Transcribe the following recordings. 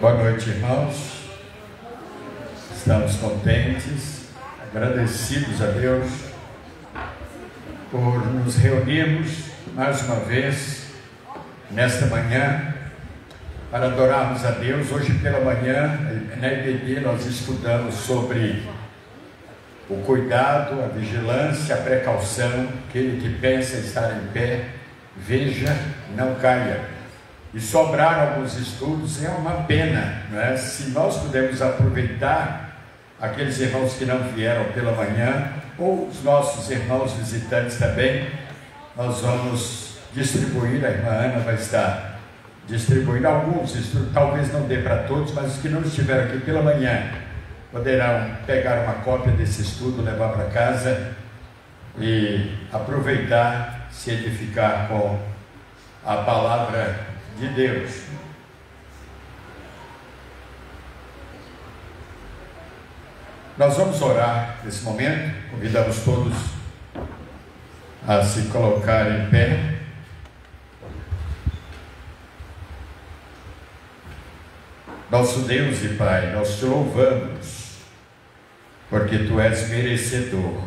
Boa noite, irmãos. Estamos contentes, agradecidos a Deus por nos reunirmos mais uma vez nesta manhã para adorarmos a Deus. Hoje pela manhã, na IBD, nós estudamos sobre o cuidado, a vigilância, a precaução. Aquele que pensa estar em pé, veja, não caia. E sobraram alguns estudos. É uma pena, não é? Se nós pudermos aproveitar aqueles irmãos que não vieram pela manhã, ou os nossos irmãos visitantes também, nós vamos distribuir. A irmã Ana vai estar distribuindo alguns estudos, talvez não dê para todos, mas os que não estiveram aqui pela manhã poderão pegar uma cópia desse estudo, levar para casa e aproveitar, se edificar com a palavra de Deus. Nós vamos orar nesse momento. Convidamos todos a se colocar em pé. Nosso Deus e Pai, nós te louvamos, porque Tu és merecedor.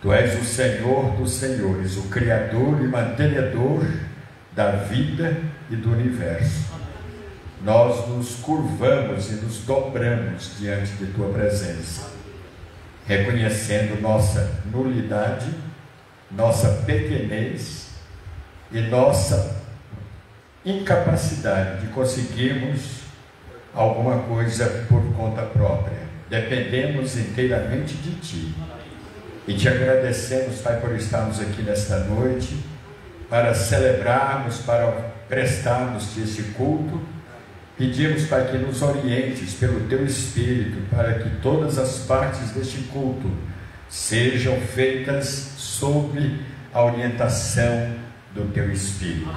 Tu és o Senhor dos senhores, o Criador e mantenedor da vida e do universo. Nós nos curvamos e nos dobramos diante de Tua presença, reconhecendo nossa nulidade, nossa pequenez e nossa incapacidade de conseguirmos alguma coisa por conta própria. Dependemos inteiramente de Ti. E Te agradecemos, Pai, por estarmos aqui nesta noite, para celebrarmos, para prestarmos esse culto. Pedimos, Pai, que nos orientes pelo Teu Espírito, para que todas as partes deste culto sejam feitas sob a orientação do Teu Espírito.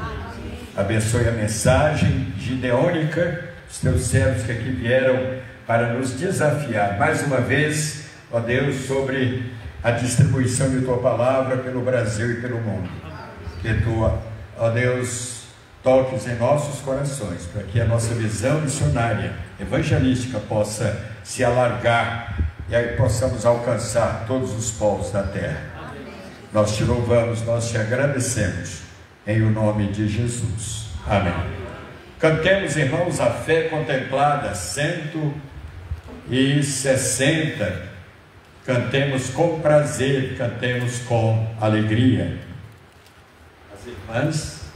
Abençoe a mensagem gideônica, os Teus servos que aqui vieram para nos desafiar mais uma vez, ó Deus, sobre a distribuição de Tua palavra pelo Brasil e pelo mundo. Que Tu, ó Deus, toques em nossos corações, para que a nossa visão missionária, evangelística, possa se alargar e aí possamos alcançar todos os povos da terra. Nós Te louvamos, nós Te agradecemos, em o nome de Jesus. Amém. Cantemos, irmãos, a fé contemplada, 160. Cantemos com prazer, cantemos com alegria. As irmãs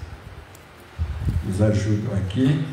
nos ajudam aqui.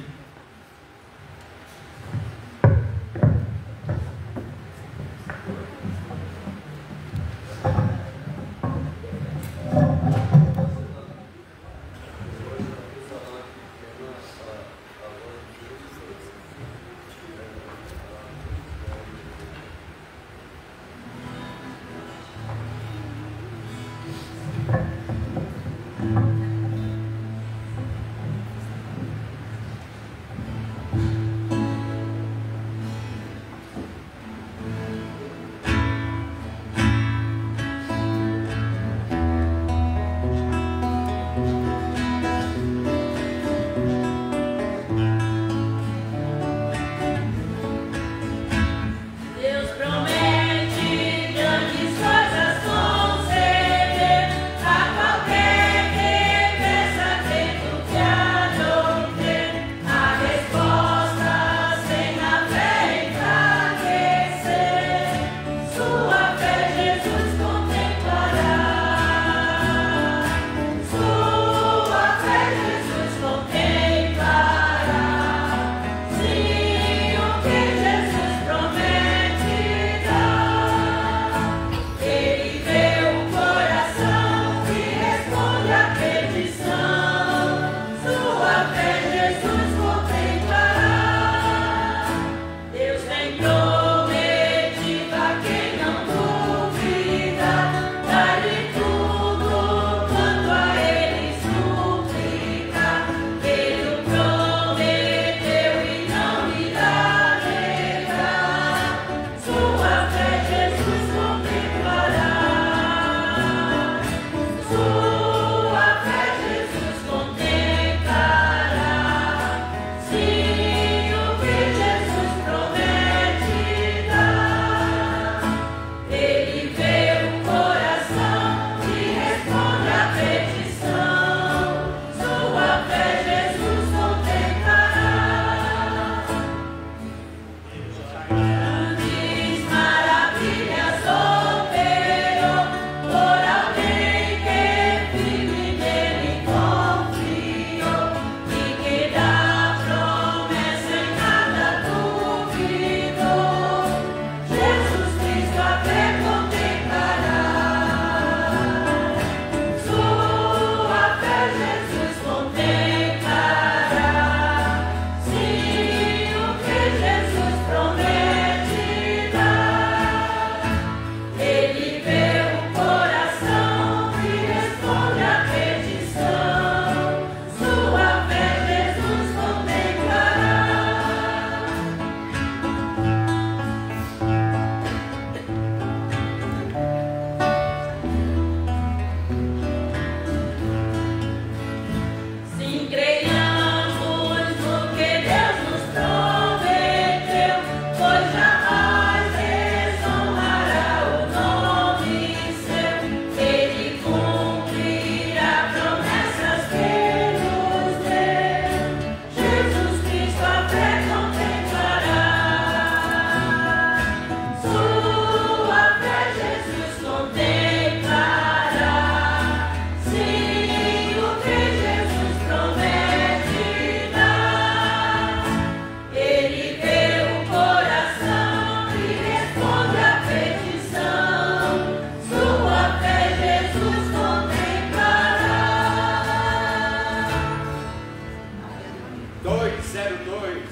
02,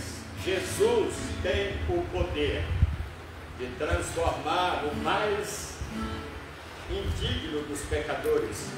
Jesus tem o poder de transformar o mais indigno dos pecadores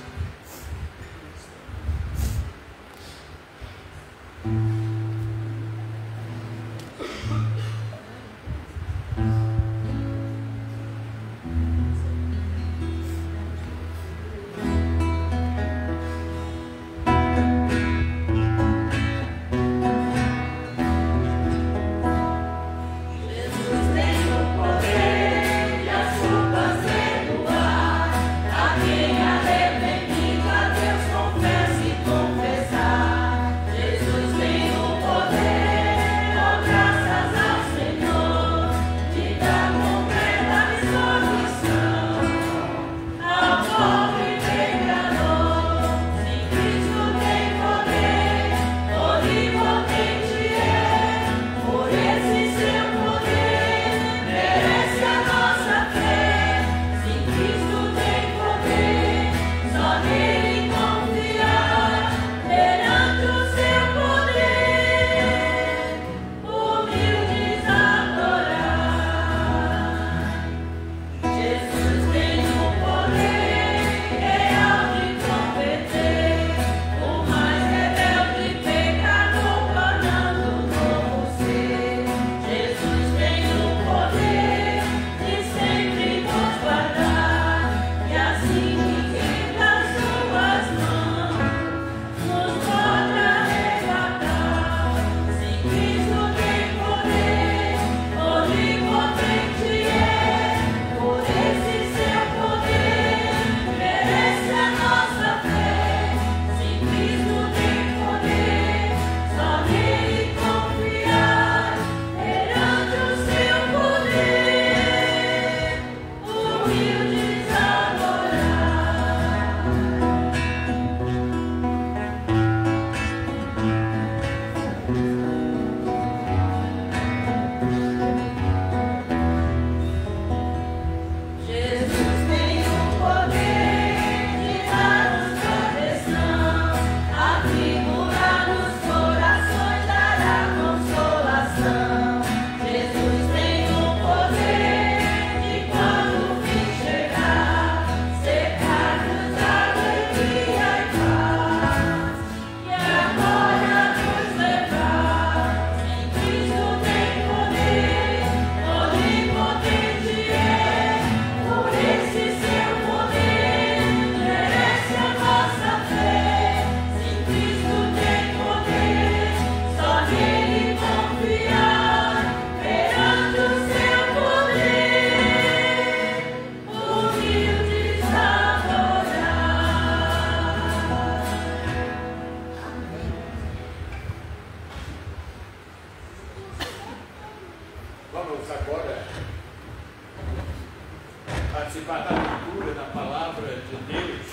participar da leitura da palavra de Deus.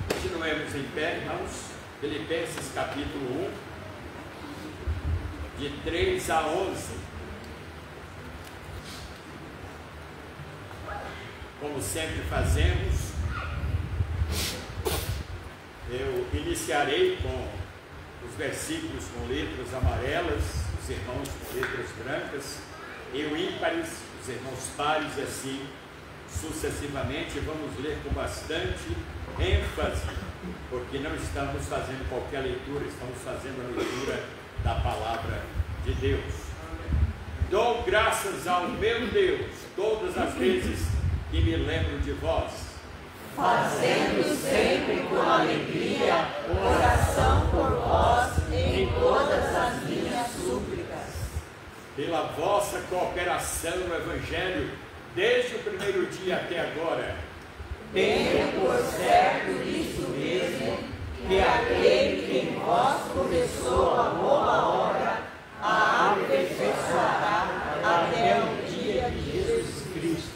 Continuemos em pé, irmãos. Filipenses capítulo 1, de 3 a 11. Como sempre fazemos, eu iniciarei com os versículos com letras amarelas, os irmãos com letras brancas, e o ímpares, os irmãos pares, e assim sucessivamente. Vamos ler com bastante ênfase, porque não estamos fazendo qualquer leitura, estamos fazendo a leitura da palavra de Deus. Dou graças ao meu Deus todas as vezes que me lembro de vós, fazendo sempre com alegria oração por vós em todas as minhas súplicas, pela vossa cooperação no Evangelho, desde o primeiro dia até agora. Tenho por certo isso mesmo, que aquele que em vós começou a boa obra, a aperfeiçoará até o dia de Jesus Cristo.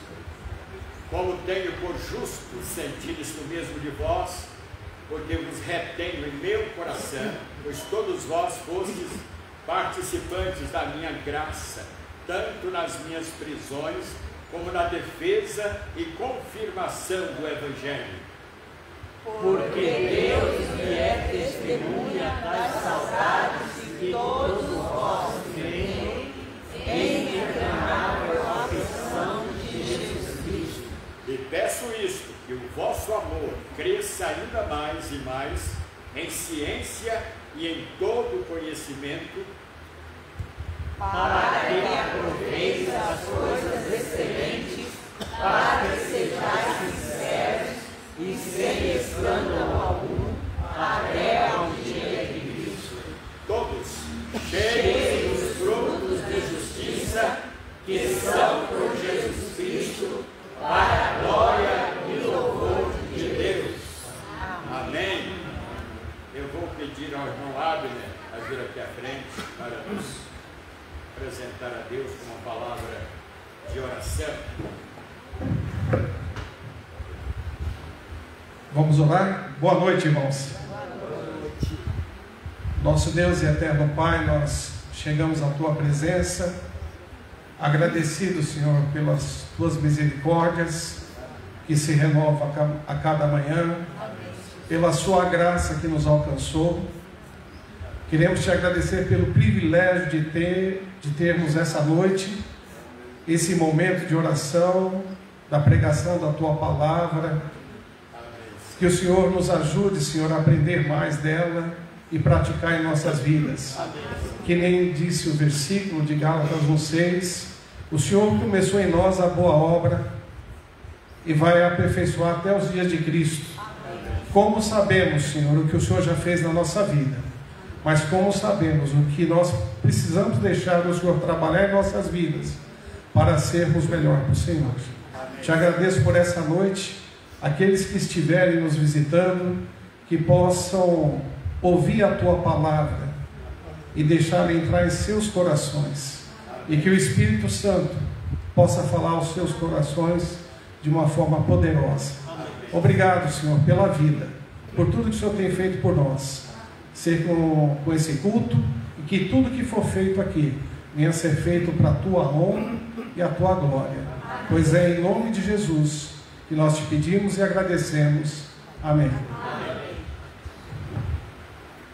Como tenho por justo sentir isto mesmo de vós, porque vos retenho em meu coração, pois todos vós fostes participantes da minha graça, tanto nas minhas prisões, como na defesa e confirmação do Evangelho. Porque Deus me é testemunha das saudades que todos cresça ainda mais e mais em ciência e em todo conhecimento, para que aproveite as coisas excelentes, para que sejais sinceros e sem escândalo algum, até ao dia de Cristo. todos cheios dos frutos de justiça, que são por Jesus Cristo, para a glória e louvor de Deus. Amém. Eu vou pedir ao irmão Abner a vir aqui à frente para nos apresentar a Deus com uma palavra de oração. Vamos orar? Boa noite, irmãos. Nosso Deus e eterno Pai, nós chegamos à Tua presença, agradecidos, Senhor, pelas Tuas misericórdias, que se renovam a cada manhã, pela Sua graça que nos alcançou. Queremos Te agradecer pelo privilégio de termos essa noite, esse momento de oração, da pregação da Tua palavra. Que o Senhor nos ajude, Senhor, a aprender mais dela e praticar em nossas vidas. Que nem disse o versículo de Gálatas 1:6, o Senhor começou em nós a boa obra e vai aperfeiçoar até os dias de Cristo. Como sabemos, Senhor, o que o Senhor já fez na nossa vida, mas como sabemos o que nós precisamos deixar o Senhor trabalhar em nossas vidas para sermos melhor para o Senhor. Te agradeço por essa noite. Aqueles que estiverem nos visitando, que possam ouvir a Tua palavra e deixar entrar em seus corações, e que o Espírito Santo possa falar aos seus corações de uma forma poderosa. Obrigado, Senhor, pela vida, por tudo que o Senhor tem feito por nós. Ser com esse culto, e que tudo que for feito aqui venha a ser feito para a Tua honra e a Tua glória, pois é em nome de Jesus que nós Te pedimos e agradecemos. Amém.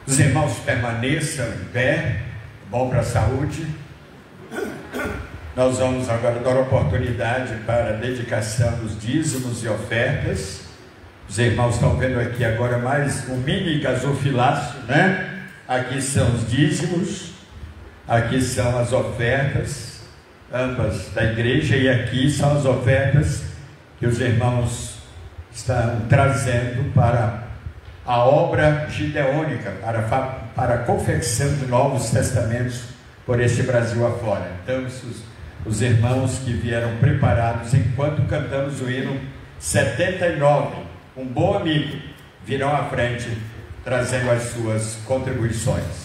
Os irmãos permaneçam em pé, bom para a saúde. Nós vamos agora dar oportunidade para a dedicação dos dízimos e ofertas. Os irmãos estão vendo aqui agora mais um mini gasofilácio, né? Aqui são os dízimos, aqui são as ofertas, ambas da igreja, e aqui são as ofertas que os irmãos estão trazendo para a obra gideônica, para a confecção de novos testamentos por este Brasil afora. Então, os irmãos que vieram preparados enquanto cantamos o hino 79, um bom amigo, virão à frente trazendo as suas contribuições.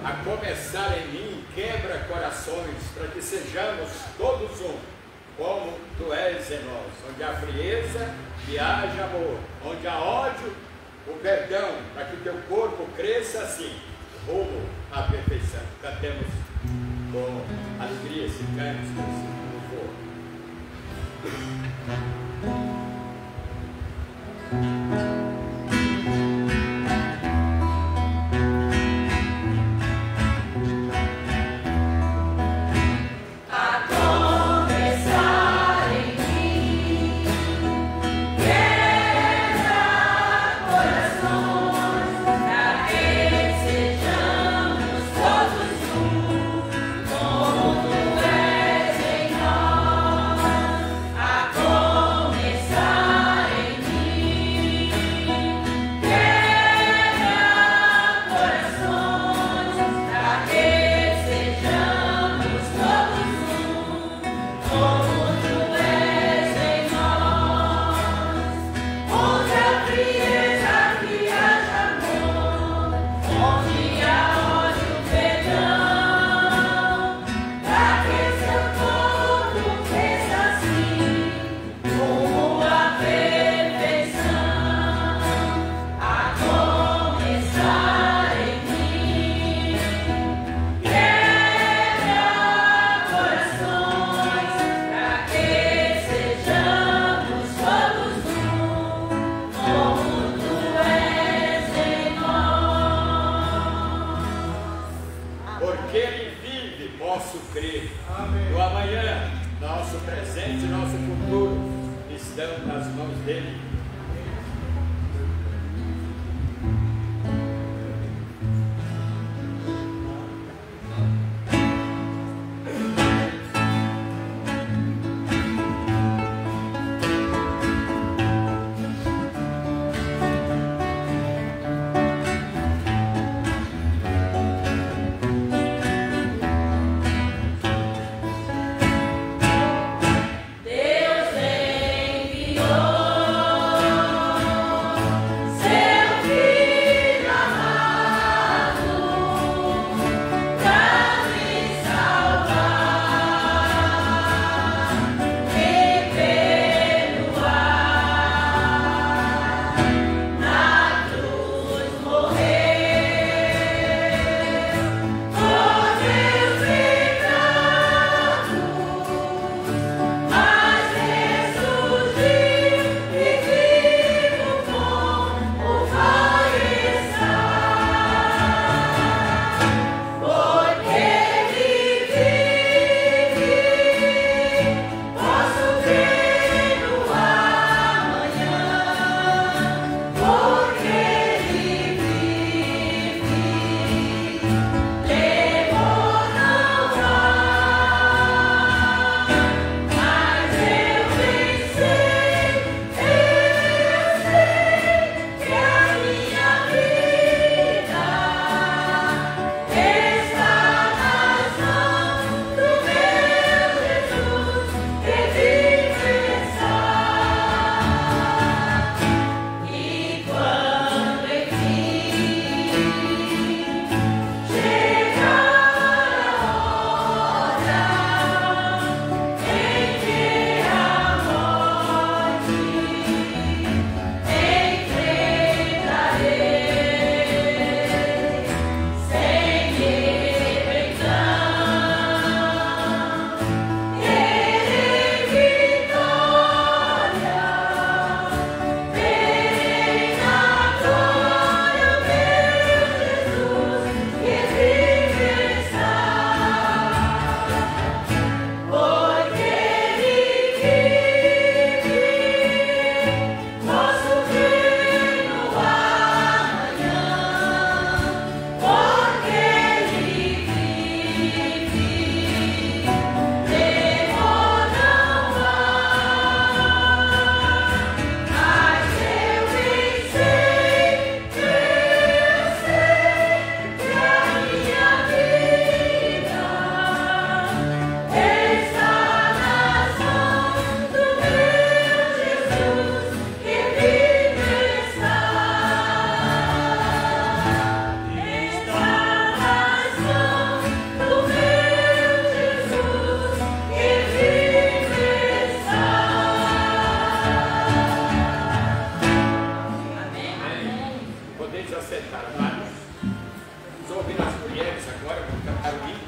a começar em mim, quebra corações, para que sejamos todos um, como tu és em nós, onde há frieza e haja amor, onde há ódio, o perdão, para que o teu corpo cresça assim, rumo à perfeição. Cantemos com alegria esse canto, esse louvor. Deus enviou eles agora, vão cantar o hino.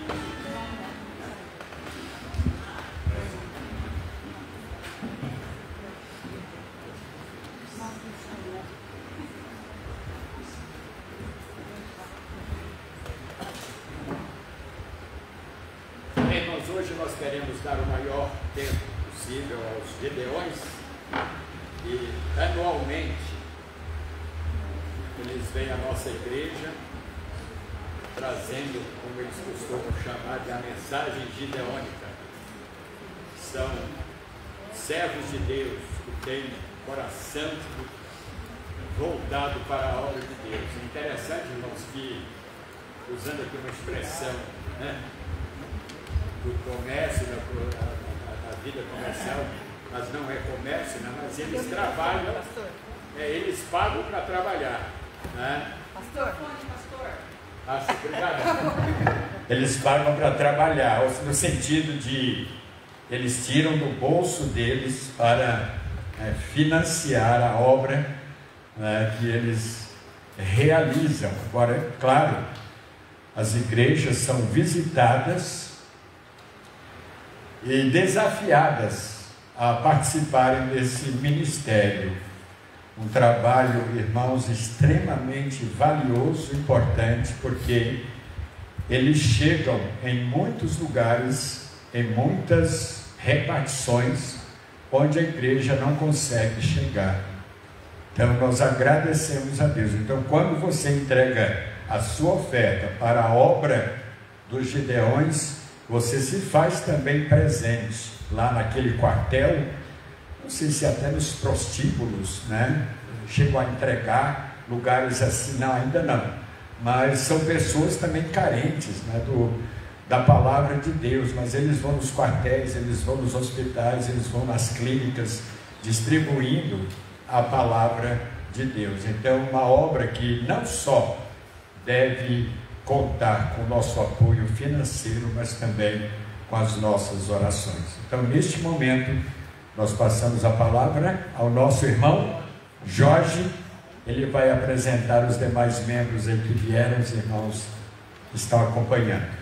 Irmãos, hoje nós queremos dar o maior tempo possível aos Gideões e anualmente eles vêm à nossa igreja trazendo, como eles costumam chamar, de a mensagem gideônica. São servos de Deus que têm coração voltado para a obra de Deus. É interessante, irmãos, que, usando aqui uma expressão, né, do comércio, da vida comercial, mas não é comércio, não, mas eles trabalham, eles pagam para trabalhar. Né? Pastor. Obrigado. Eles pagam para trabalhar, no sentido de eles tiram do bolso deles para financiar a obra que eles realizam. Agora, é claro, as igrejas são visitadas e desafiadas a participarem desse ministério. Um trabalho, irmãos, extremamente valioso, importante, porque eles chegam em muitos lugares, em muitas repartições, onde a igreja não consegue chegar. Então, nós agradecemos a Deus. Então, quando você entrega a sua oferta para a obra dos Gideões, você se faz também presente lá naquele quartel. Não sei se até nos prostíbulos, né? Chegam a entregar lugares assim, não, ainda não. Mas são pessoas também carentes, né, da palavra de Deus. Mas eles vão nos quartéis, eles vão nos hospitais, eles vão nas clínicas, distribuindo a palavra de Deus. Então, uma obra que não só deve contar com o nosso apoio financeiro, mas também com as nossas orações. Então, neste momento, nós passamos a palavra ao nosso irmão Jorge. Ele vai apresentar os demais membros aí que vieram, os irmãos estão acompanhando.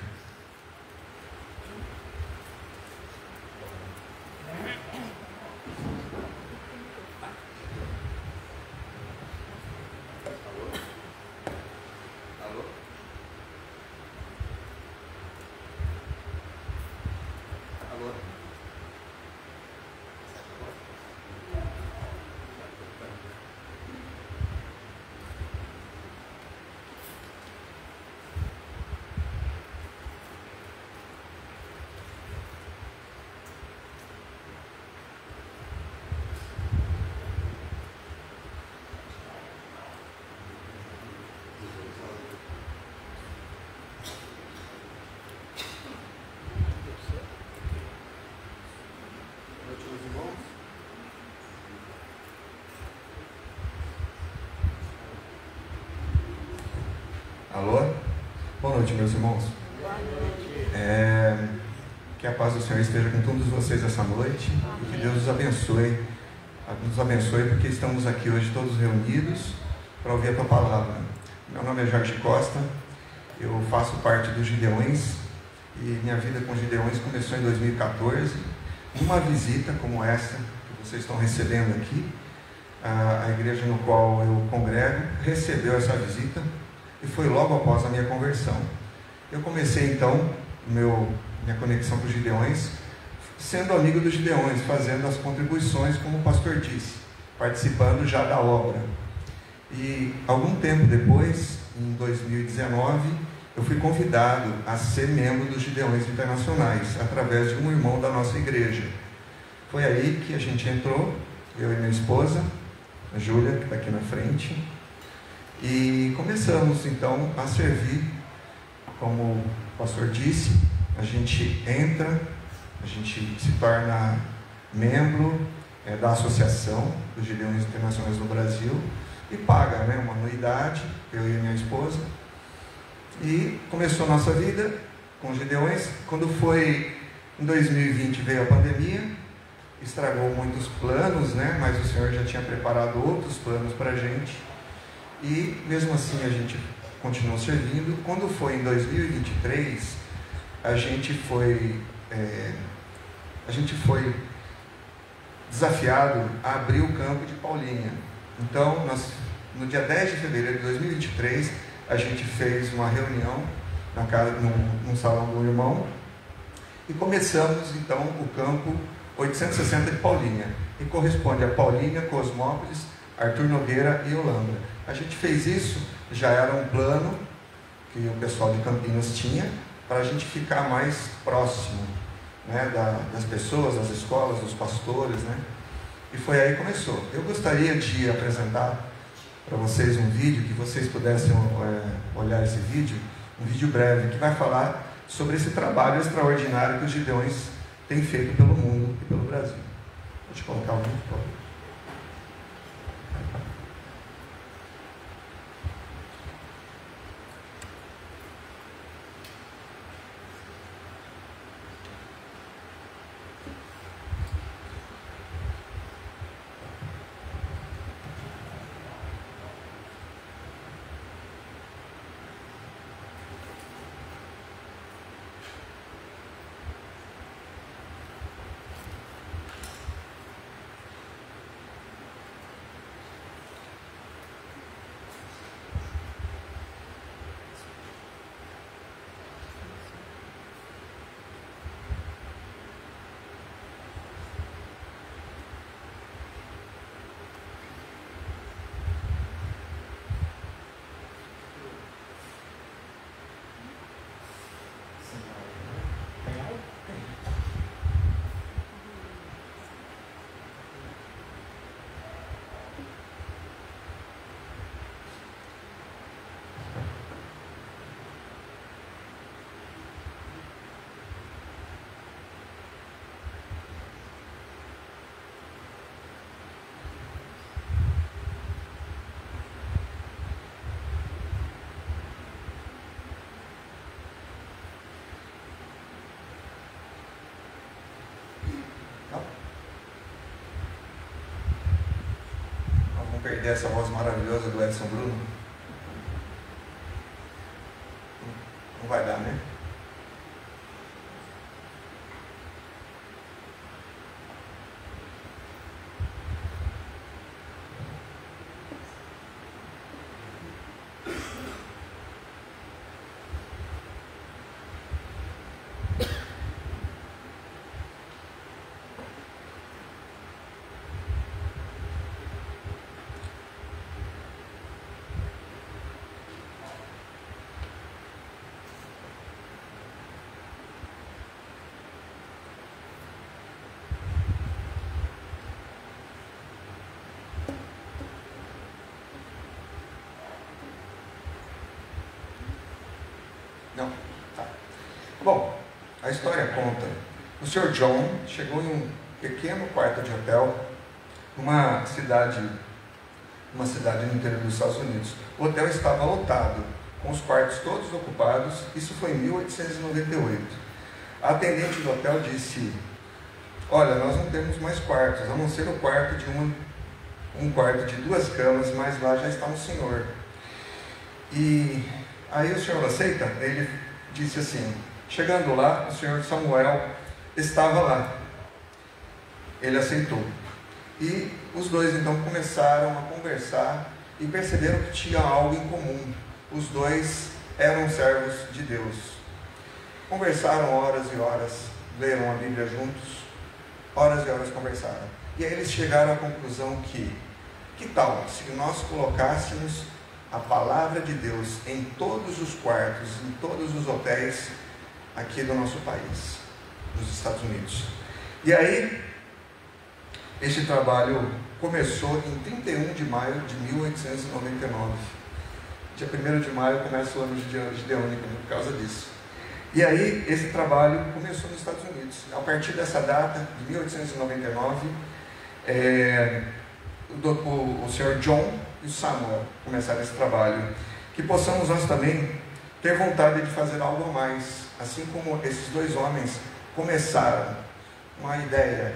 Alô? Boa noite, meus irmãos. Que a paz do Senhor esteja com todos vocês essa noite e que Deus nos abençoe porque estamos aqui hoje todos reunidos para ouvir a tua palavra. Meu nome é Jorge Costa, eu faço parte dos Gideões e minha vida com Gideões começou em 2014. Uma visita como essa que vocês estão recebendo aqui, a igreja no qual eu congrego recebeu essa visita. E foi logo após a minha conversão. Eu comecei então minha conexão com os Gideões, sendo amigo dos Gideões, fazendo as contribuições, como o pastor disse, participando já da obra. E algum tempo depois, em 2019, eu fui convidado a ser membro dos Gideões Internacionais, através de um irmão da nossa igreja. Foi aí que a gente entrou, eu e minha esposa, a Júlia, que está aqui na frente. E começamos então a servir, como o pastor disse, a gente entra, a gente se torna membro da associação dos Gideões Internacionais no Brasil e paga uma anuidade, eu e minha esposa. E começou a nossa vida com os Gideões. Quando foi em 2020 veio a pandemia, estragou muitos planos, mas o Senhor já tinha preparado outros planos para a gente. E mesmo assim a gente continuam servindo. Quando foi em 2023, a gente foi desafiado a abrir o campo de Paulinha. Então, no dia 10 de fevereiro de 2023, a gente fez uma reunião num salão do irmão e começamos então o campo 860 de Paulinha, que corresponde a Paulinha, Cosmópolis, Arthur Nogueira e Holanda. A gente fez isso, já era um plano que o pessoal de Campinas tinha, para a gente ficar mais próximo, né, das pessoas, das escolas, dos pastores, né? E foi aí que começou. Eu gostaria de apresentar para vocês um vídeo, que vocês pudessem olhar esse vídeo, um vídeo breve, que vai falar sobre esse trabalho extraordinário que os Gideões têm feito pelo mundo e pelo Brasil. Vou te colocar o vídeo, por favor. Perder essa voz maravilhosa do Edson Bruno? Não vai dar, né? Não? Tá. Bom, a história conta. O Sr. John chegou em um pequeno quarto de hotel numa cidade no interior dos Estados Unidos. O hotel estava lotado, com os quartos todos ocupados. Isso foi em 1898. A atendente do hotel disse: olha, nós não temos mais quartos, a não ser o quarto de um quarto de 2 camas, mas lá já está um senhor. E aí o senhor aceita? Ele disse assim. Chegando lá, o senhor Samuel estava lá. Ele aceitou. E os dois então começaram a conversar e perceberam que tinha algo em comum. Os dois eram servos de Deus. Conversaram horas e horas, leram a Bíblia juntos, horas e horas conversaram. E aí eles chegaram à conclusão que tal se nós colocássemos a palavra de Deus em todos os quartos, em todos os hotéis aqui do nosso país, dos Estados Unidos. E aí, este trabalho começou em 31 de maio de 1899. Dia 1º de maio começa o ano gideônico por causa disso. E aí, esse trabalho começou nos Estados Unidos. A partir dessa data, de 1899, o Sr. John e o Samuel começaram esse trabalho. Que possamos nós também ter vontade de fazer algo a mais, assim como esses dois homens começaram uma ideia.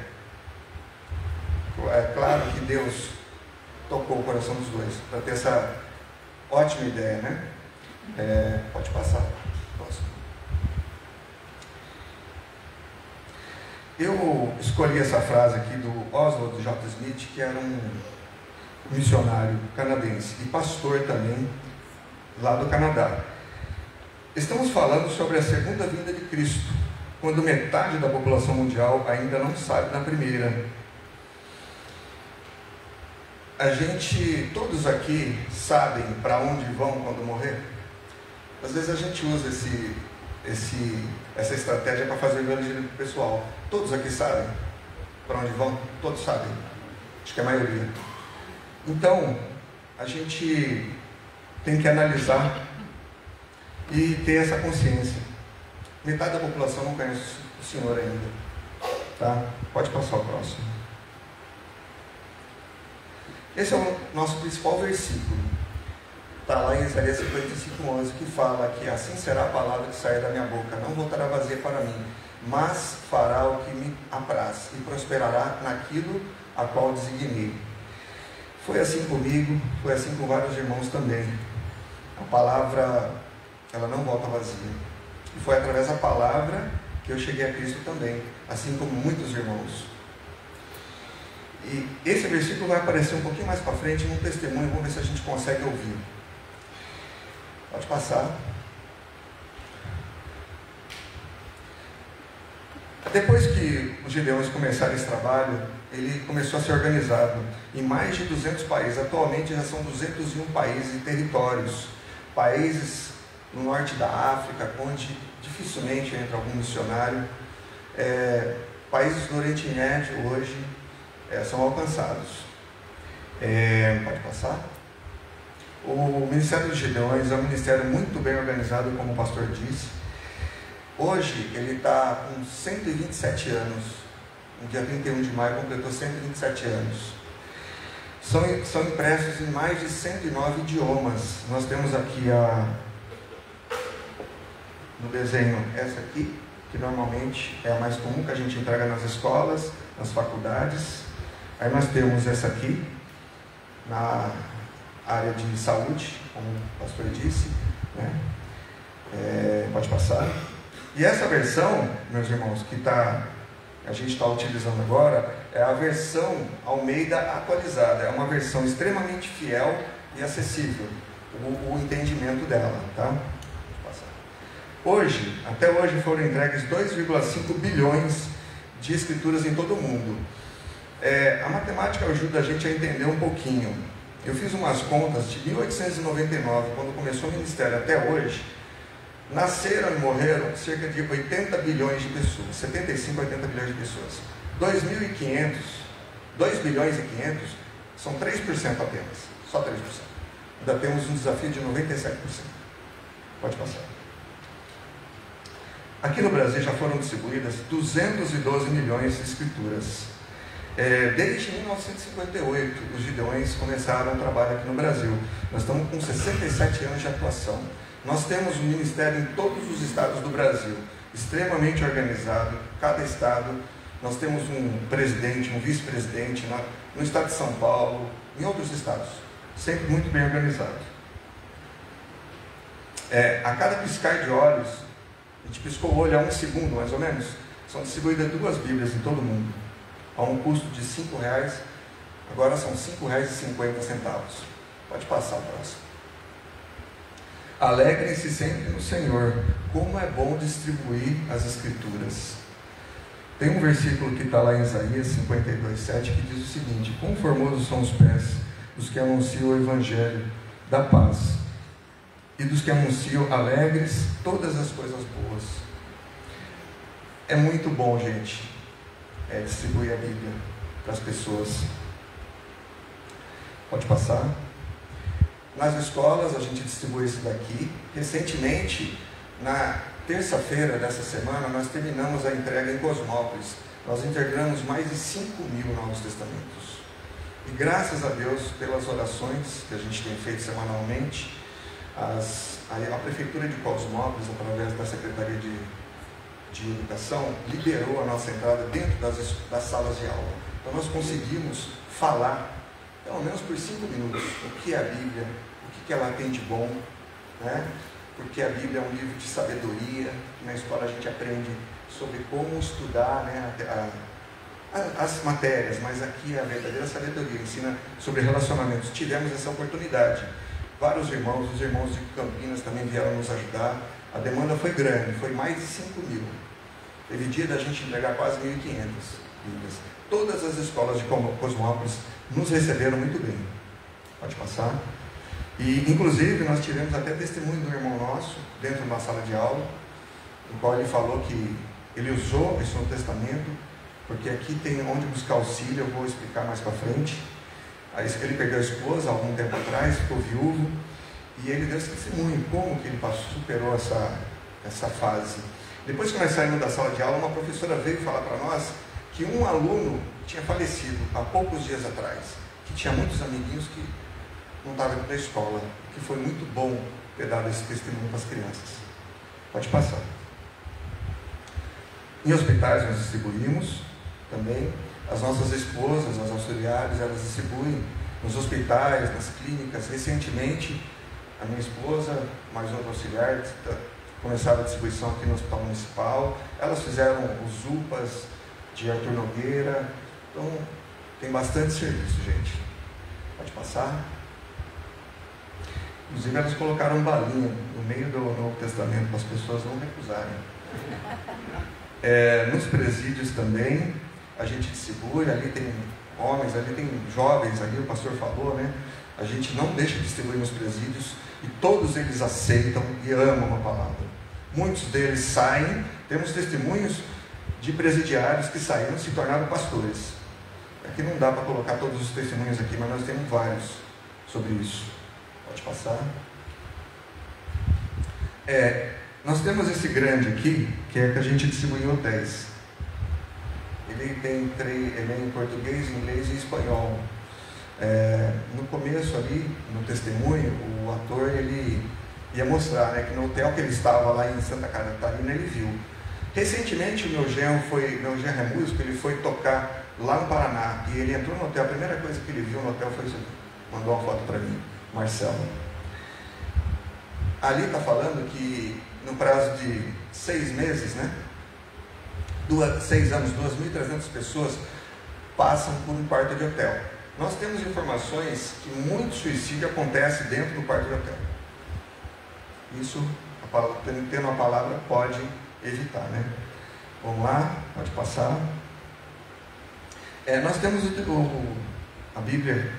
É claro que Deus tocou o coração dos dois para ter essa ótima ideia, né? Pode passar. Próximo. Eu escolhi essa frase aqui do Oswald J. Smith, que era um missionário canadense e pastor também lá do Canadá. Estamos falando sobre a segunda vinda de Cristo, quando metade da população mundial ainda não sabe da primeira. Todos aqui sabem para onde vão quando morrer? Às vezes a gente usa essa estratégia para fazer evangelismo pessoal. Todos aqui sabem para onde vão? Todos sabem. Acho que a maioria. Então, a gente tem que analisar e ter essa consciência. Metade da população não conhece o Senhor ainda. Tá? Pode passar o próximo. Esse é o nosso principal versículo. Está lá em Isaías 55:11, que fala que assim será a palavra que sair da minha boca. Não voltará vazia para mim, mas fará o que me apraz e prosperará naquilo a qual designei. Foi assim comigo, foi assim com vários irmãos também. A palavra, ela não volta vazia. E foi através da palavra que eu cheguei a Cristo também, assim como muitos irmãos. E esse versículo vai aparecer um pouquinho mais para frente num testemunho, vamos ver se a gente consegue ouvir. Pode passar. Depois que os gideões começaram esse trabalho, ele começou a ser organizado em mais de 200 países. Atualmente já são 201 países e territórios. Países no norte da África, onde dificilmente entra algum missionário. Países do Oriente Médio hoje são alcançados. Pode passar. O Ministério dos Gideões é um ministério muito bem organizado, como o pastor disse. Hoje ele está com 127 anos. No dia 31 de maio completou 127 anos. São impressos em mais de 109 idiomas. Nós temos aqui no desenho essa aqui, que normalmente é a mais comum, que a gente entrega nas escolas, nas faculdades. Aí nós temos essa aqui, na área de saúde, como o pastor disse, né? Pode passar. E essa versão, meus irmãos, que a gente está utilizando agora, é a versão Almeida atualizada. É uma versão extremamente fiel e acessível, o entendimento dela, tá? Pode passar. Até hoje foram entregues 2,5 bilhões de escrituras em todo o mundo. A matemática ajuda a gente a entender um pouquinho. Eu fiz umas contas de 1899, quando começou o ministério, até hoje. Nasceram e morreram cerca de 80 bilhões de pessoas, 75 a 80 bilhões de pessoas. 2.500, 2 bilhões e 500, são 3% apenas, só 3%. Ainda temos um desafio de 97%. Pode passar. Aqui no Brasil já foram distribuídas 212 milhões de escrituras. Desde 1958, os gideões começaram o trabalho aqui no Brasil. Nós estamos com 67 anos de atuação. Nós temos um ministério em todos os estados do Brasil, extremamente organizado. Cada estado, nós temos um presidente, um vice-presidente, no estado de São Paulo, em outros estados, sempre muito bem organizado. A cada piscar de olhos, a gente piscou o olho a 1 segundo, mais ou menos, são distribuídas 2 Bíblias em todo o mundo, a um custo de R$5, agora são R$5,50. Pode passar o próximo. Alegrem-se sempre no Senhor, como é bom distribuir as Escrituras. Tem um versículo que está lá em Isaías 52:7 que diz o seguinte: quão formosos são os pés dos que anunciam o Evangelho da paz e dos que anunciam alegres todas as coisas boas. É muito bom, gente, distribuir a Bíblia para as pessoas. Pode passar. Nas escolas a gente distribui isso daqui. Recentemente, na terça-feira dessa semana, nós terminamos a entrega em Cosmópolis. Nós integramos mais de 5.000 Novos Testamentos. E graças a Deus, pelas orações que a gente tem feito semanalmente, a Prefeitura de Cosmópolis, através da Secretaria de Educação, liberou a nossa entrada dentro das salas de aula. Então nós conseguimos falar, pelo menos por 5 minutos, o que é a Bíblia, o que ela tem de bom, né? Porque a Bíblia é um livro de sabedoria. Na escola a gente aprende sobre como estudar, né, as matérias, mas aqui a verdadeira sabedoria ensina sobre relacionamentos. Tivemos essa oportunidade. Vários irmãos, os irmãos de Campinas também vieram nos ajudar. A demanda foi grande, foi mais de 5.000. Teve dia da gente entregar quase 1.500 Bíblias. Todas as escolas de Cosmópolis nos receberam muito bem. Pode passar. E, inclusive, nós tivemos até testemunho do irmão nosso, dentro de uma sala de aula, no qual ele falou que ele usou esse Novo Testamento, porque aqui tem onde buscar auxílio, eu vou explicar mais para frente. Aí ele perdeu a esposa há algum tempo atrás, ficou viúvo, e ele deu esse testemunho, como que ele superou essa fase. Depois que nós saímos da sala de aula, uma professora veio falar para nós que um aluno tinha falecido há poucos dias atrás, que tinha muitos amiguinhos que não estavam indo para a escola, que foi muito bom ter dado esse testemunho para as crianças. Pode passar. Em hospitais nós distribuímos também. As nossas esposas, as auxiliares, elas distribuem nos hospitais, nas clínicas. Recentemente, a minha esposa, mais outra auxiliar, começaram a distribuição aqui no Hospital Municipal. Elas fizeram os UPAs de Arthur Nogueira. Então, tem bastante serviço, gente. Pode passar. Inclusive, elas colocaram balinha no meio do Novo Testamento para as pessoas não recusarem. Nos presídios também, a gente distribui. Ali tem homens, ali tem jovens, ali o pastor falou, né? A gente não deixa de distribuir nos presídios e todos eles aceitam e amam a palavra. Muitos deles saem, temos testemunhos de presidiários que saíram e se tornaram pastores. Aqui não dá para colocar todos os testemunhos aqui, mas nós temos vários sobre isso. Pode passar. Nós temos esse grande aqui, que é que a gente distribui em hotéis. Ele é em português, inglês e espanhol. No começo ali, no testemunho, o ator ele ia mostrar, né, que no hotel que ele estava lá em Santa Catarina, ele viu. Recentemente, o meu genro é músico, ele foi tocar lá no Paraná, e ele entrou no hotel, a primeira coisa que ele viu no hotel foi isso aqui. Mandou uma foto para mim, Marcelo. Ali está falando que no prazo de 6 meses, né, 6 anos, 2.300 pessoas passam por um quarto de hotel. Nós temos informações que muito suicídio acontece dentro do quarto de hotel. Isso, tendo a palavra, pode evitar, né? Vamos lá, pode passar. Nós temos a Bíblia,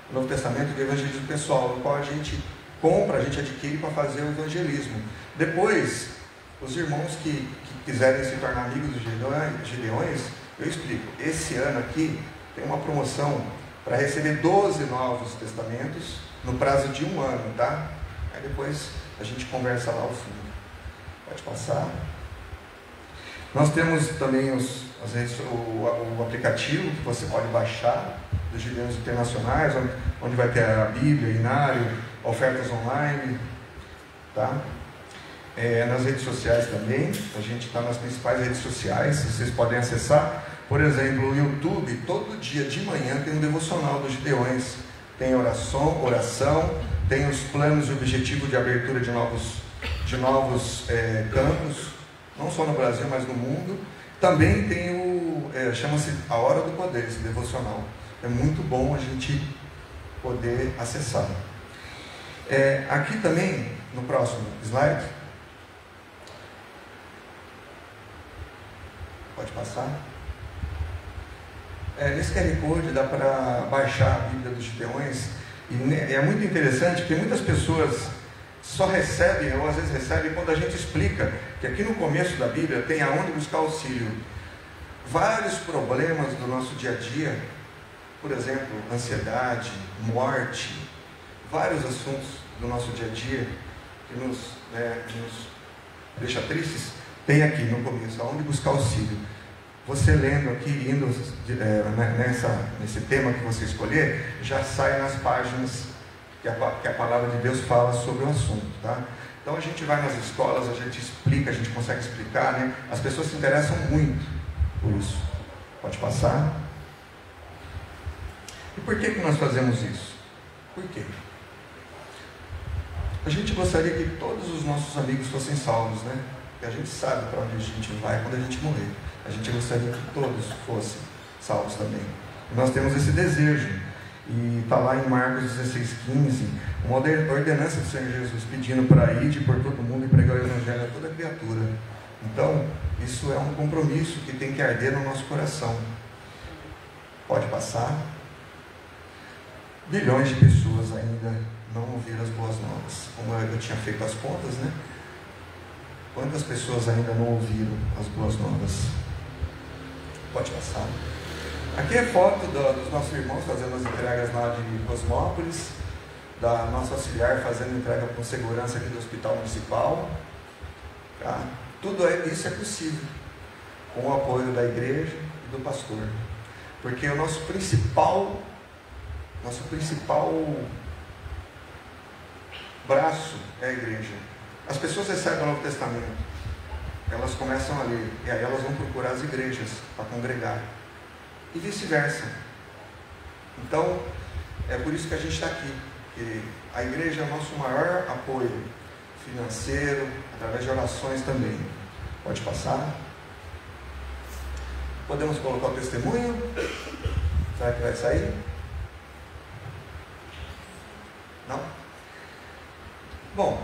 o Novo Testamento do evangelismo pessoal, no qual a gente compra, a gente adquire para fazer o evangelismo. Depois, os irmãos que quiserem se tornar amigos dos Gideões, eu explico. Esse ano aqui tem uma promoção para receber 12 novos testamentos no prazo de 1 ano, tá? Aí depois a gente conversa lá ao fundo. Pode passar. Nós temos também o aplicativo que você pode baixar dos Gideões Internacionais, onde vai ter a Bíblia, Inário, ofertas online, tá? Nas redes sociais também, a gente está nas principais redes sociais, vocês podem acessar. Por exemplo, o YouTube, todo dia de manhã tem um devocional dos Gideões, tem oração, tem os planos e objetivo de abertura de novos campos, não só no Brasil, mas no mundo. Também tem chama-se A Hora do Poder, esse devocional. É muito bom a gente poder acessar. Aqui também, no próximo slide, pode passar. Nesse QR Code dá para baixar a Bíblia dos Gideões, e é muito interessante porque muitas pessoas só recebem, ou às vezes recebem, quando a gente explica que aqui no começo da Bíblia tem aonde buscar auxílio. Vários problemas do nosso dia a dia, por exemplo, ansiedade, morte, vários assuntos do nosso dia a dia que nos deixa tristes, tem aqui no começo, aonde buscar auxílio. Você lendo aqui, indo nesse tema que você escolher, já sai nas páginas que a palavra de Deus fala sobre o assunto, tá? Então a gente vai nas escolas, a gente explica, a gente consegue explicar, né? As pessoas se interessam muito por isso. Pode passar. E por que nós fazemos isso? Por quê? A gente gostaria que todos os nossos amigos fossem salvos, né? Porque a gente sabe para onde a gente vai quando a gente morrer. A gente gostaria que todos fossem salvos também. E nós temos esse desejo. E está lá em Marcos 16,15, uma ordenança do Senhor Jesus pedindo para ir por todo mundo e pregar o Evangelho a toda criatura. Então, isso é um compromisso que tem que arder no nosso coração. Pode passar. Bilhões de pessoas ainda não ouviram as boas novas. Como eu tinha feito as contas, né? Quantas pessoas ainda não ouviram as boas novas? Pode passar. Aqui é foto dos nossos irmãos fazendo as entregas lá de Cosmópolis, da nossa auxiliar fazendo entrega com segurança aqui do Hospital Municipal. Tá? Tudo isso é possível com o apoio da igreja e do pastor. Porque o nosso principal braço é a igreja. As pessoas recebem o Novo Testamento, elas começam a ler, e aí elas vão procurar as igrejas para congregar, e vice-versa. Então, é por isso que a gente está aqui, que a igreja é o nosso maior apoio financeiro, através de orações também. Pode passar. Podemos colocar o testemunho? Será que vai sair? Não? Bom,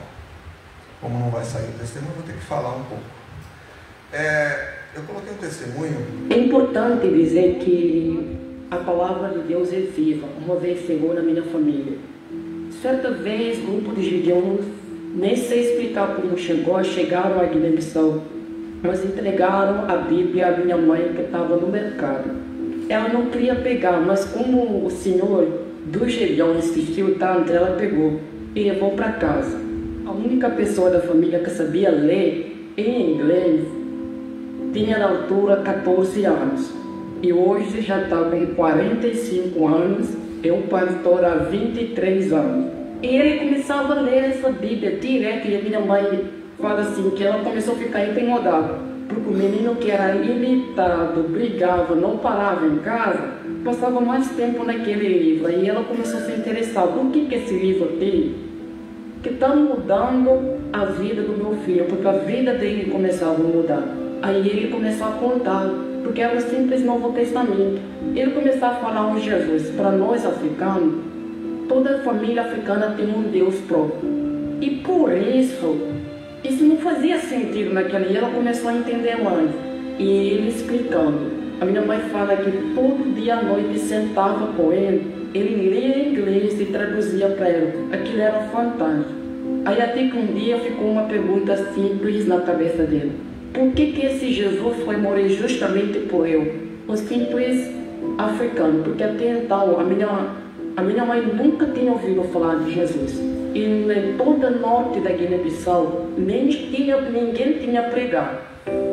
como não vai sair o testemunho, vou ter que falar um pouco. Eu coloquei um testemunho. É importante dizer que a palavra de Deus é viva, uma vez chegou na minha família. Certa vez, grupo de gideões, nem sei explicar como chegou, chegaram à Guiné-Bissau, mas entregaram a Bíblia à minha mãe que estava no mercado. Ela não queria pegar, mas como o senhor dos gideões insistiu tanto, ela pegou e levou para casa. A única pessoa da família que sabia ler em inglês tinha na altura 14 anos e hoje já está com 45 anos, é um pastor há 23 anos. E ele começava a ler essa Bíblia direto e a minha mãe fala assim que ela começou a ficar incomodada, porque o menino que era irritado, brigava, não parava em casa, passava mais tempo naquele livro. E ela começou a se interessar, o que esse livro tem? Que está mudando a vida do meu filho, porque a vida dele começava a mudar. Aí ele começou a contar, porque era o simples Novo Testamento. Ele começou a falar de Jesus. Para nós africanos, toda família africana tem um Deus próprio. E por isso não fazia sentido naquela. E ela começou a entender mais. E ele explicando. A minha mãe fala que todo dia à noite sentava com ele. Ele lia em inglês e traduzia para ela. Aquilo era fantástico. Aí até que um dia ficou uma pergunta simples na cabeça dele. Por que esse Jesus foi morrer justamente por eu? O simples africano. Porque até então a minha mãe nunca tinha ouvido falar de Jesus. E em toda a norte da Guiné-Bissau ninguém tinha pregado.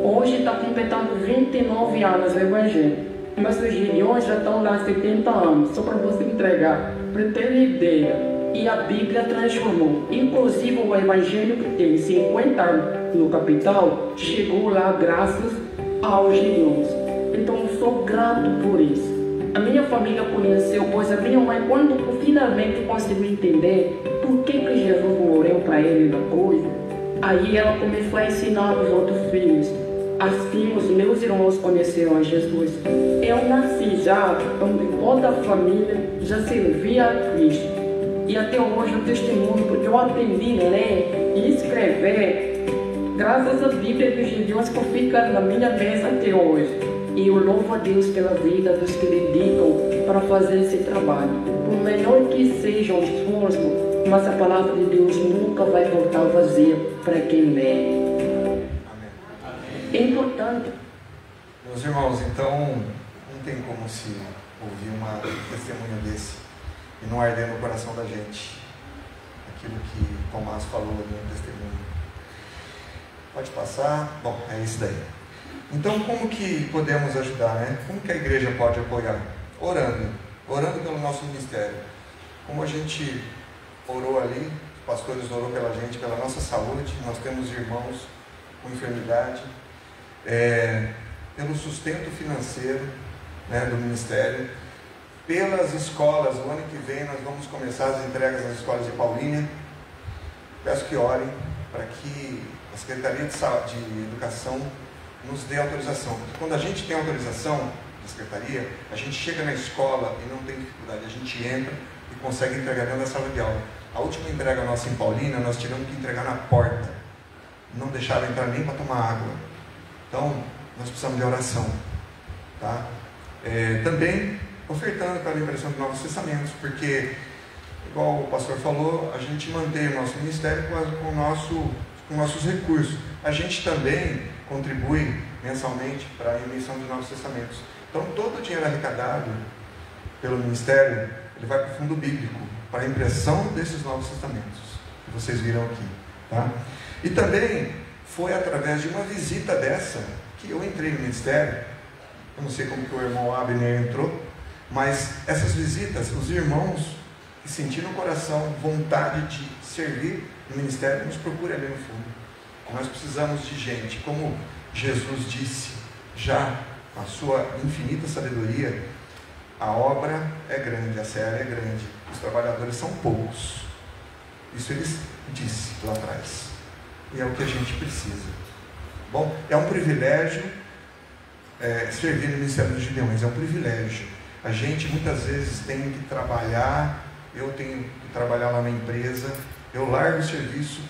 Hoje está completando 29 anos o Evangelho. Mas os gideões já estão lá há 70 anos, só para você entregar, para ter ideia. E a Bíblia transformou. Inclusive o Evangelho que tem 50 anos no capital, chegou lá graças aos gideões. Então eu sou grato por isso. A minha família conheceu, pois a minha mãe, quando finalmente conseguiu entender por que Jesus morreu para ele depois, aí ela começou a ensinar os outros filhos. Assim os meus irmãos conheceram a Jesus. Eu nasci já, onde toda a família já servia a Cristo. E até hoje eu testemunho, porque eu aprendi a ler e escrever graças à Bíblia dos gideões que fica na minha mesa até hoje. E eu louvo a Deus pela vida dos que dedicam para fazer esse trabalho. Por menor que seja o esforço, mas a palavra de Deus nunca vai voltar vazia para quem lê. É importante. Meus irmãos, então não tem como se ouvir um testemunho desse e não arder no coração da gente aquilo que Tomás falou ali no testemunho. Pode passar. Bom, é isso daí. Então, como que podemos ajudar, né? Como que a igreja pode apoiar? Orando pelo nosso ministério. Como a gente orou ali, os pastores orou pela gente, pela nossa saúde, nós temos irmãos com enfermidade, pelo sustento financeiro, né, do ministério, pelas escolas. O ano que vem nós vamos começar as entregas nas escolas de Paulínia. peço que orem para que a Secretaria de Educação nos dê autorização. Porque quando a gente tem autorização da Secretaria, a gente chega na escola e não tem dificuldade, a gente entra e consegue entregar dentro da sala de aula. A última entrega nossa em Paulínia, nós tivemos que entregar na porta. Não deixaram entrar nem para tomar água. Então, nós precisamos de oração. Tá? Também ofertando para a impressão de Novos Testamentos, porque, igual o pastor falou, a gente mantém o nosso ministério com nossos recursos. A gente também contribui mensalmente para a emissão de Novos Testamentos. Então, todo o dinheiro arrecadado pelo ministério, ele vai para o fundo bíblico, para a impressão desses Novos Testamentos, que vocês viram aqui. Tá? E também foi através de uma visita dessa que eu entrei no ministério. Eu não sei como que o irmão Abner entrou, mas essas visitas, os irmãos que sentiram no coração vontade de servir no ministério, nos procurem ali no fundo. Nós precisamos de gente, como Jesus disse, já com a sua infinita sabedoria, a obra é grande, a seara é grande, os trabalhadores são poucos. Isso ele disse lá atrás. E é o que a gente precisa. Bom, é um privilégio servir no Ministério dos Gideões, é um privilégio. A gente muitas vezes tem que trabalhar, eu tenho que trabalhar lá na empresa, eu largo o serviço,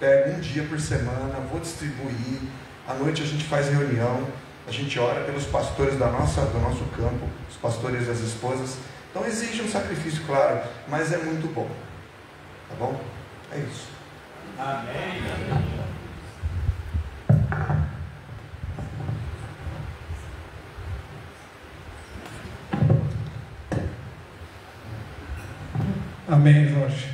pego um dia por semana, vou distribuir, à noite a gente faz reunião, a gente ora pelos pastores do nosso campo, os pastores e as esposas. Então exige um sacrifício, claro, mas é muito bom. Tá bom? É isso. Amém. Amém, Jorge.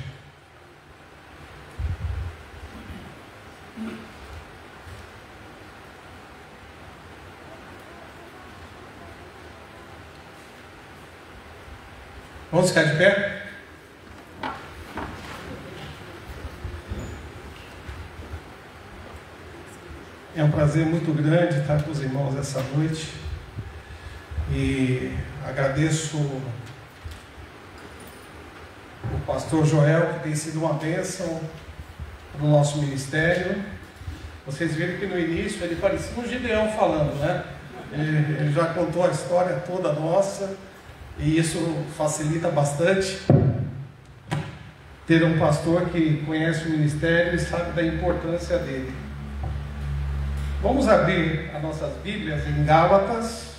Vamos ficar de pé? É um prazer muito grande estar com os irmãos essa noite e agradeço o pastor Joel, que tem sido uma bênção para o nosso ministério. Vocês viram que no início ele parecia um Gideão falando, né? Ele já contou a história toda nossa e isso facilita bastante ter um pastor que conhece o ministério e sabe da importância dele. Vamos abrir as nossas Bíblias em Gálatas,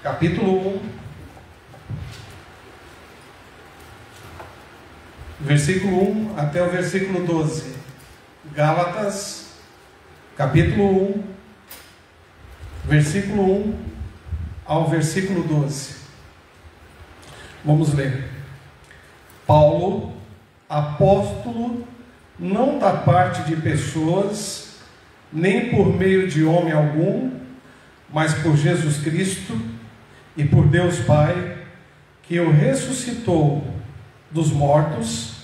capítulo 1, versículo 1 até o versículo 12. Gálatas, capítulo 1, versículo 1 ao versículo 12. Vamos ler. Paulo, apóstolo, não da parte de pessoas, nem por meio de homem algum, mas por Jesus Cristo e por Deus Pai, que o ressuscitou dos mortos,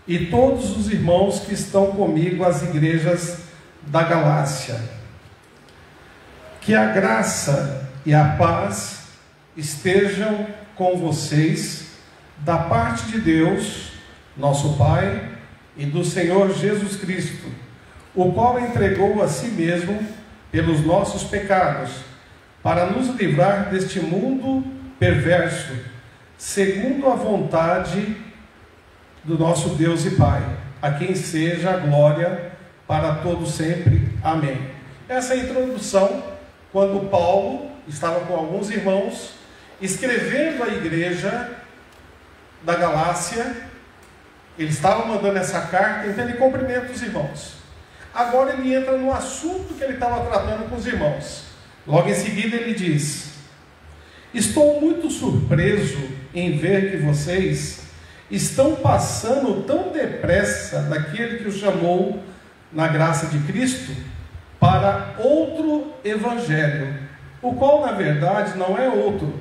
e todos os irmãos que estão comigo às igrejas da Galácia. Que a graça e a paz estejam com vocês, da parte de Deus, nosso Pai, e do Senhor Jesus Cristo, o qual entregou a si mesmo pelos nossos pecados, para nos livrar deste mundo perverso, segundo a vontade do nosso Deus e Pai, a quem seja a glória para todos sempre. Amém. Essa é a introdução, quando Paulo estava com alguns irmãos, escrevendo à igreja da Galácia. Ele estava mandando essa carta, então ele cumprimenta os irmãos. Agora ele entra no assunto que ele estava tratando com os irmãos. Logo em seguida ele diz: estou muito surpreso em ver que vocês estão passando tão depressa daquele que os chamou na graça de Cristo para outro evangelho, o qual na verdade não é outro.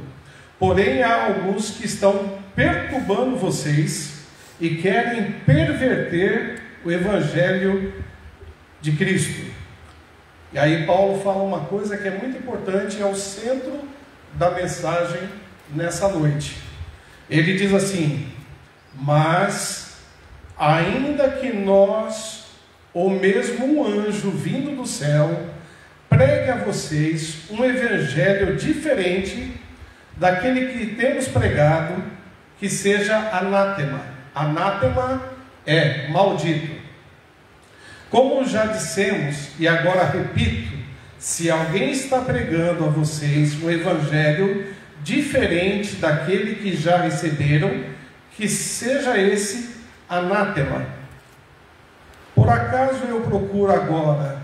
Porém há alguns que estão perturbando vocês e querem perverter o evangelho de Cristo. E aí Paulo fala uma coisa que é muito importante, é o centro da mensagem nessa noite. Ele diz assim: mas ainda que nós, ou mesmo um anjo vindo do céu, pregue a vocês um evangelho diferente daquele que temos pregado, que seja anátema. Anátema é maldito. Como já dissemos, e agora repito, se alguém está pregando a vocês um evangelho diferente daquele que já receberam, que seja esse anátema. Por acaso eu procuro agora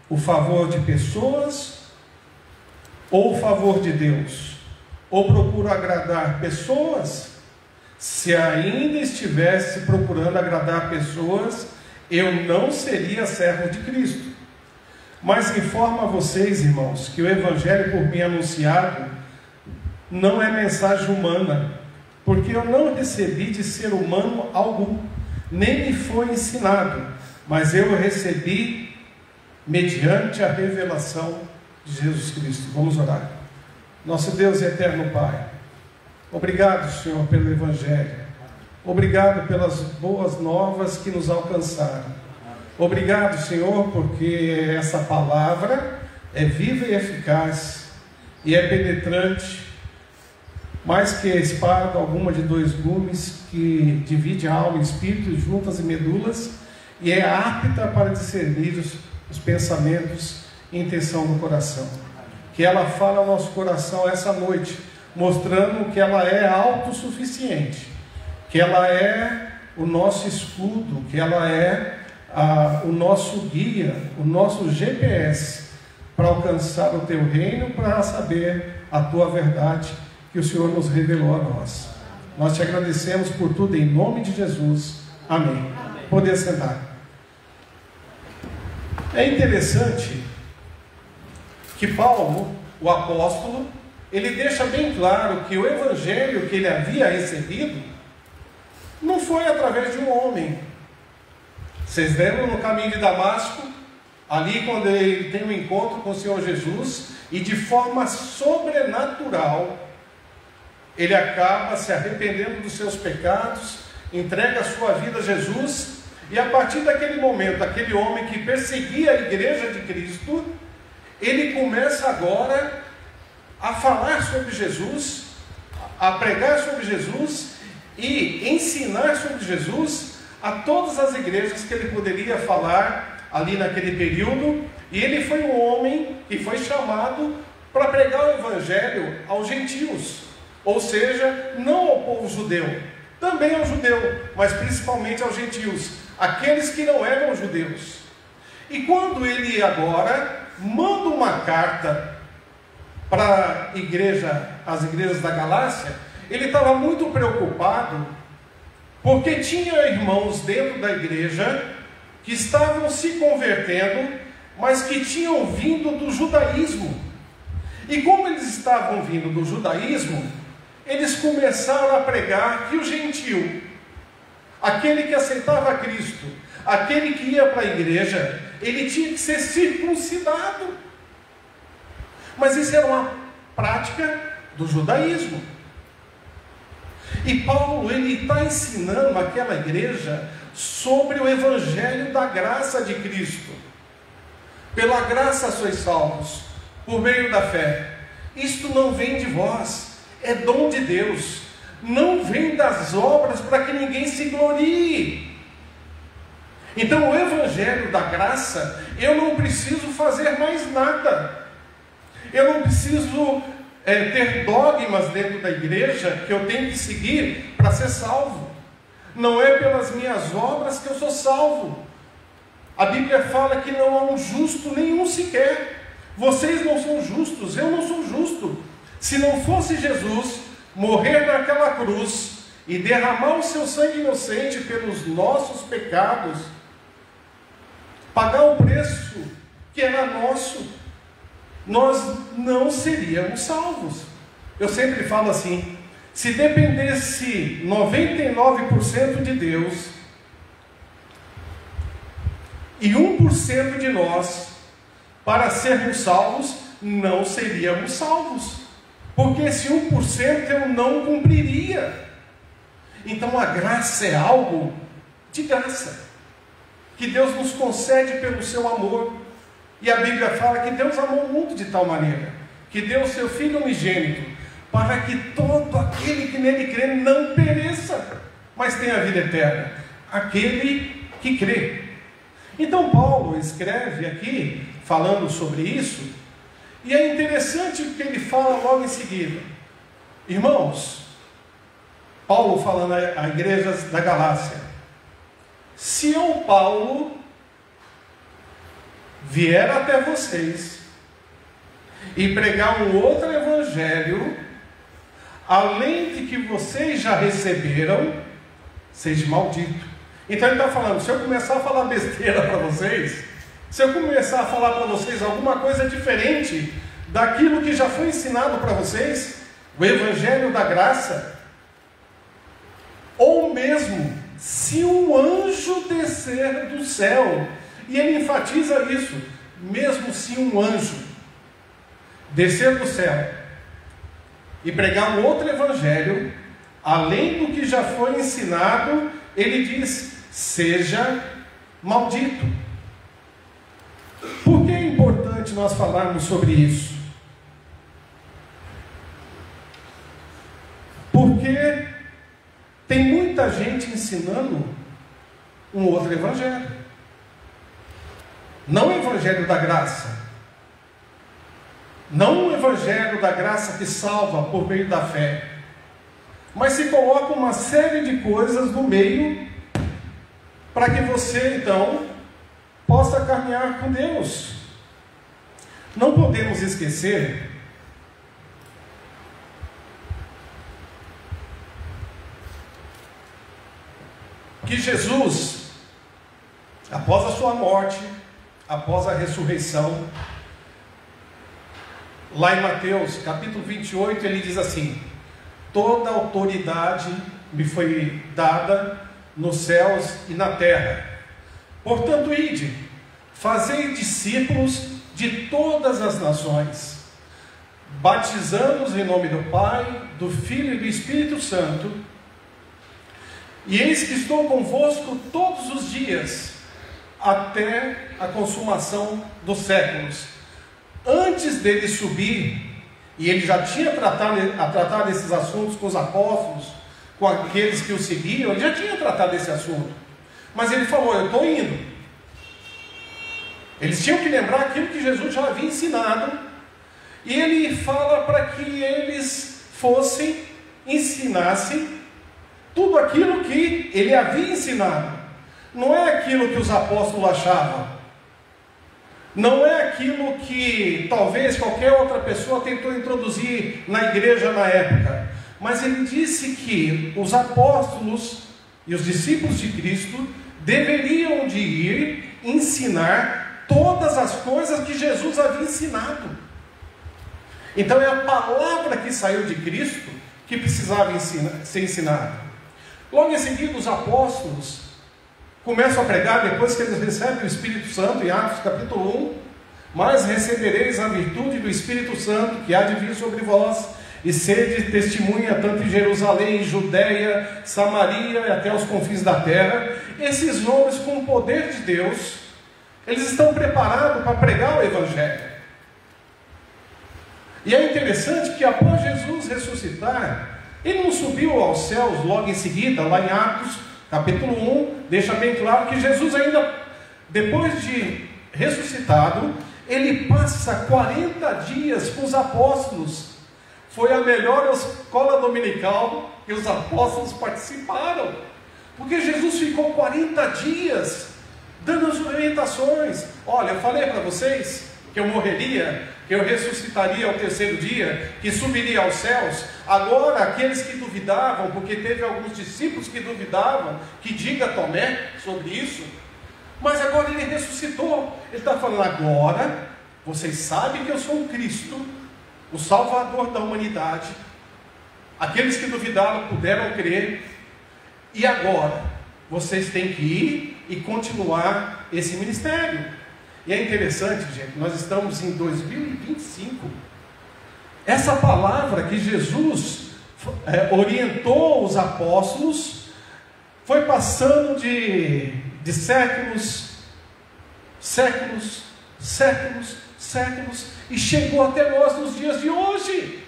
o favor de pessoas ou o favor de Deus? Ou procuro agradar pessoas? Se ainda estivesse procurando agradar pessoas, eu não seria servo de Cristo. Mas informo a vocês, irmãos, que o evangelho por mim anunciado não é mensagem humana, porque eu não recebi de ser humano algum, nem me foi ensinado, mas eu recebi mediante a revelação de Jesus Cristo. Vamos orar. Nosso Deus e eterno Pai, obrigado, Senhor, pelo evangelho. Obrigado pelas boas novas que nos alcançaram. Obrigado, Senhor, porque essa palavra é viva e eficaz e é penetrante, mais que a espada alguma de 2 gumes, que divide a alma e espírito, juntas e medulas, e é apta para discernir os pensamentos e intenção do coração. Que ela fale ao nosso coração essa noite, mostrando que ela é autossuficiente, que ela é o nosso escudo, que ela é o nosso guia, o nosso GPS, para alcançar o teu reino, para saber a tua verdade, que o Senhor nos revelou a nós. Nós te agradecemos por tudo, em nome de Jesus. Amém. Poder sentar. É interessante que Paulo, o apóstolo, ele deixa bem claro que o evangelho que ele havia recebido não foi através de um homem. Vocês lembram no caminho de Damasco, ali quando ele tem um encontro com o Senhor Jesus, e de forma sobrenatural ele acaba se arrependendo dos seus pecados, entrega a sua vida a Jesus, e a partir daquele momento, aquele homem que perseguia a igreja de Cristo, ele começa agora a falar sobre Jesus, a pregar sobre Jesus e ensinar sobre Jesus a todas as igrejas que ele poderia falar ali naquele período. E ele foi um homem que foi chamado para pregar o evangelho aos gentios, ou seja, não ao povo judeu, também ao judeu, mas principalmente aos gentios, aqueles que não eram judeus. E quando ele agora manda uma carta para as igrejas da Galácia, ele estava muito preocupado, porque tinha irmãos dentro da igreja que estavam se convertendo, mas que tinham vindo do judaísmo. E como eles estavam vindo do judaísmo, eles começaram a pregar que o gentio, aquele que aceitava Cristo, aquele que ia para a igreja, ele tinha que ser circuncidado. Mas isso era uma prática do judaísmo. E Paulo, ele está ensinando aquela igreja sobre o evangelho da graça de Cristo. Pela graça sois salvos, por meio da fé. Isto não vem de vós, é dom de Deus. Não vem das obras para que ninguém se glorie. Então o evangelho da graça, eu não preciso fazer mais nada. Eu não preciso ter dogmas dentro da igreja que eu tenho que seguir para ser salvo. Não é pelas minhas obras que eu sou salvo. A Bíblia fala que não há um justo nenhum sequer. Vocês não são justos, eu não sou justo. Se não fosse Jesus morrer naquela cruz e derramar o seu sangue inocente pelos nossos pecados, pagar o preço que era nosso, nós não seríamos salvos. Eu sempre falo assim: se dependesse 99% de Deus e 1% de nós para sermos salvos, não seríamos salvos. porque esse 1% eu não cumpriria. Então a graça é algo de graça, que Deus nos concede pelo seu amor. E a Bíblia fala que Deus amou o mundo de tal maneira, que deu seu Filho unigênito, para que todo aquele que nele crê não pereça, mas tenha a vida eterna. Aquele que crê. Então Paulo escreve aqui, falando sobre isso, e é interessante o que ele fala logo em seguida. Irmãos, Paulo falando à igreja da Galácia: se eu, Paulo, vier até vocês e pregar um outro evangelho, além de que vocês já receberam, seja maldito. Então ele está falando, se eu começar a falar besteira para vocês, se eu começar a falar para vocês alguma coisa diferente daquilo que já foi ensinado para vocês, o evangelho da graça, ou mesmo se um anjo descer do céu, e ele enfatiza isso, mesmo se um anjo descer do céu e pregar um outro evangelho, além do que já foi ensinado, ele diz, seja maldito. Por que é importante nós falarmos sobre isso? Porque tem muita gente ensinando um outro evangelho. Não o evangelho da graça. Não o evangelho da graça que salva por meio da fé. Mas se coloca uma série de coisas no meio para que você então possa caminhar com Deus. Não podemos esquecer que Jesus, após a sua morte, após a ressurreição, lá em Mateus capítulo 28, ele diz assim: toda autoridade me foi dada nos céus e na terra. Portanto, ide, fazei discípulos de todas as nações, batizando-os em nome do Pai, do Filho e do Espírito Santo, e eis que estou convosco todos os dias, até a consumação dos séculos. Antes dele subir, e ele já tinha tratado esses assuntos com os apóstolos, com aqueles que o seguiam, ele já tinha tratado esse assunto, mas ele falou, eu estou indo. Eles tinham que lembrar aquilo que Jesus já havia ensinado, e ele fala para que eles ensinassem tudo aquilo que ele havia ensinado. Não é aquilo que os apóstolos achavam, não é aquilo que talvez qualquer outra pessoa tentou introduzir na igreja na época, mas ele disse que os apóstolos e os discípulos de Cristo deveriam de ir ensinar todas as coisas que Jesus havia ensinado. Então é a palavra que saiu de Cristo que precisava ser ensinada. Logo em seguida, os apóstolos começam a pregar, depois que eles recebem o Espírito Santo, em Atos capítulo 1, mas recebereis a virtude do Espírito Santo, que há de vir sobre vós, e sede testemunha tanto em Jerusalém, Judeia, Samaria e até os confins da terra. Esses homens, com o poder de Deus, eles estão preparados para pregar o Evangelho. E é interessante que após Jesus ressuscitar, ele não subiu aos céus logo em seguida, lá em Atos capítulo 1, deixa bem claro que Jesus ainda, depois de ressuscitado, ele passa 40 dias com os apóstolos. Foi a melhor escola dominical que os apóstolos participaram, porque Jesus ficou 40 dias dando as orientações. Olha, eu falei para vocês que eu morreria, que eu ressuscitaria ao terceiro dia, que subiria aos céus. Agora, aqueles que duvidavam, porque teve alguns discípulos que duvidavam, que diga Tomé sobre isso, mas agora ele ressuscitou. Ele está falando, agora, vocês sabem que eu sou o Cristo, o Salvador da humanidade. Aqueles que duvidaram puderam crer, e agora, vocês têm que ir e continuar esse ministério. E é interessante, gente, nós estamos em 2025, Essa palavra que Jesus orientou os apóstolos foi passando de séculos, e chegou até nós nos dias de hoje,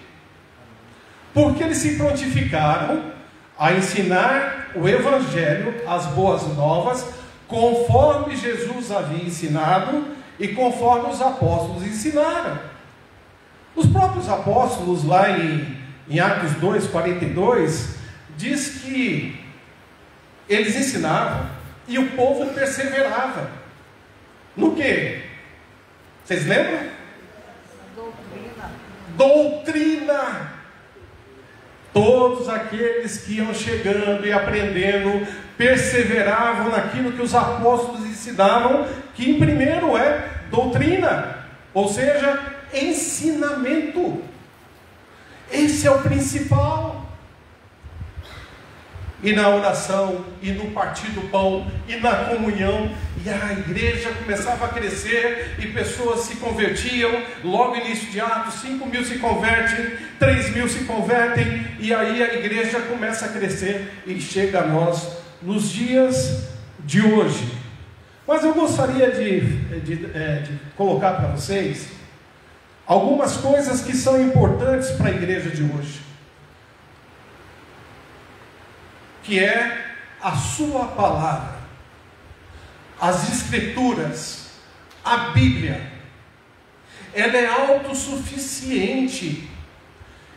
porque eles se prontificaram a ensinar o Evangelho, as boas novas, conforme Jesus havia ensinado e conforme os apóstolos ensinaram. Os próprios apóstolos, lá em Atos 2:42, diz que eles ensinavam e o povo perseverava. No quê? Vocês lembram? Doutrina. Todos aqueles que iam chegando e aprendendo, perseveravam naquilo que os apóstolos ensinavam, que em primeiro é doutrina, ou seja, ensinamento. Esse é o principal. E na oração, e no partir do pão, e na comunhão, e a igreja começava a crescer, e pessoas se convertiam. Logo início de Atos, 5.000 se convertem, 3.000 se convertem, e aí a igreja começa a crescer, e chega a nós nos dias de hoje. Mas eu gostaria de colocar para vocês algumas coisas que são importantes para a igreja de hoje, que é a sua palavra, as escrituras, a Bíblia. Ela é autossuficiente.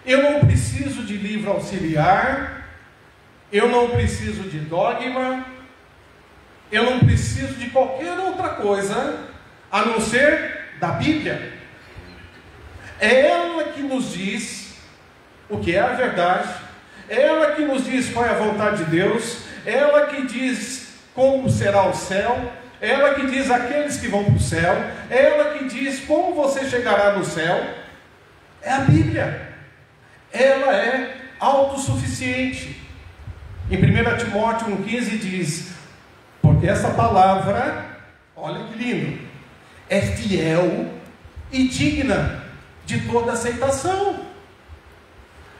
Eu não preciso de livro auxiliar, eu não preciso de dogma, eu não preciso de qualquer outra coisa a não ser da Bíblia. É ela que nos diz o que é a verdade, é ela que nos diz qual é a vontade de Deus, é ela que diz como será o céu, é ela que diz aqueles que vão para o céu, é ela que diz como você chegará no céu. É a Bíblia. Ela é autossuficiente. Em 1 Timóteo 1,15 diz: porque essa palavra, olha que lindo, é fiel e digna de toda aceitação.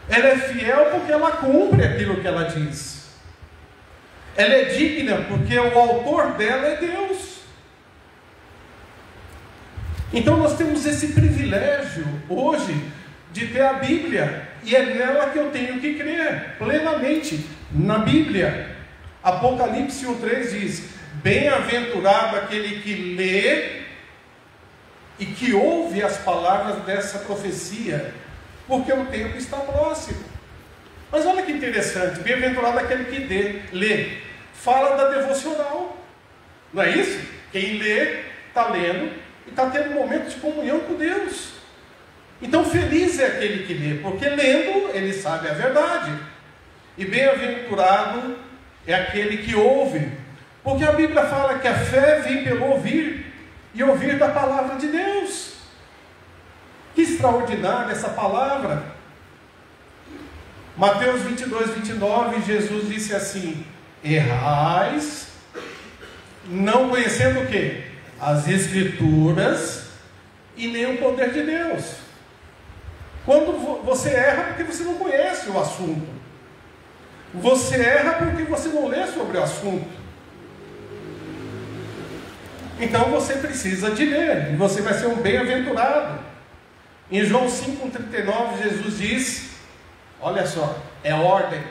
Ela é fiel porque ela cumpre aquilo que ela diz. Ela é digna porque o autor dela é Deus. Então nós temos esse privilégio hoje de ter a Bíblia, e é nela que eu tenho que crer plenamente, na Bíblia. Apocalipse 1,3 diz: bem-aventurado aquele que lê e que ouve as palavras dessa profecia, porque o tempo está próximo. Mas olha que interessante, bem-aventurado aquele que lê, fala da devocional, não é isso? Quem lê, está lendo e está tendo um momento de comunhão com Deus. Então feliz é aquele que lê, porque lendo ele sabe a verdade. E bem-aventurado é aquele que ouve, porque a Bíblia fala que a fé vem pelo ouvir, e ouvir da palavra de Deus. Que extraordinária essa palavra. Mateus 22:29, Jesus disse assim: errais, não conhecendo o quê? As Escrituras e nem o poder de Deus. Quando você erra porque você não conhece o assunto, você erra porque você não lê sobre o assunto. Então você precisa de ler, e você vai ser um bem-aventurado. Em João 5,39, Jesus diz, olha só, é ordem: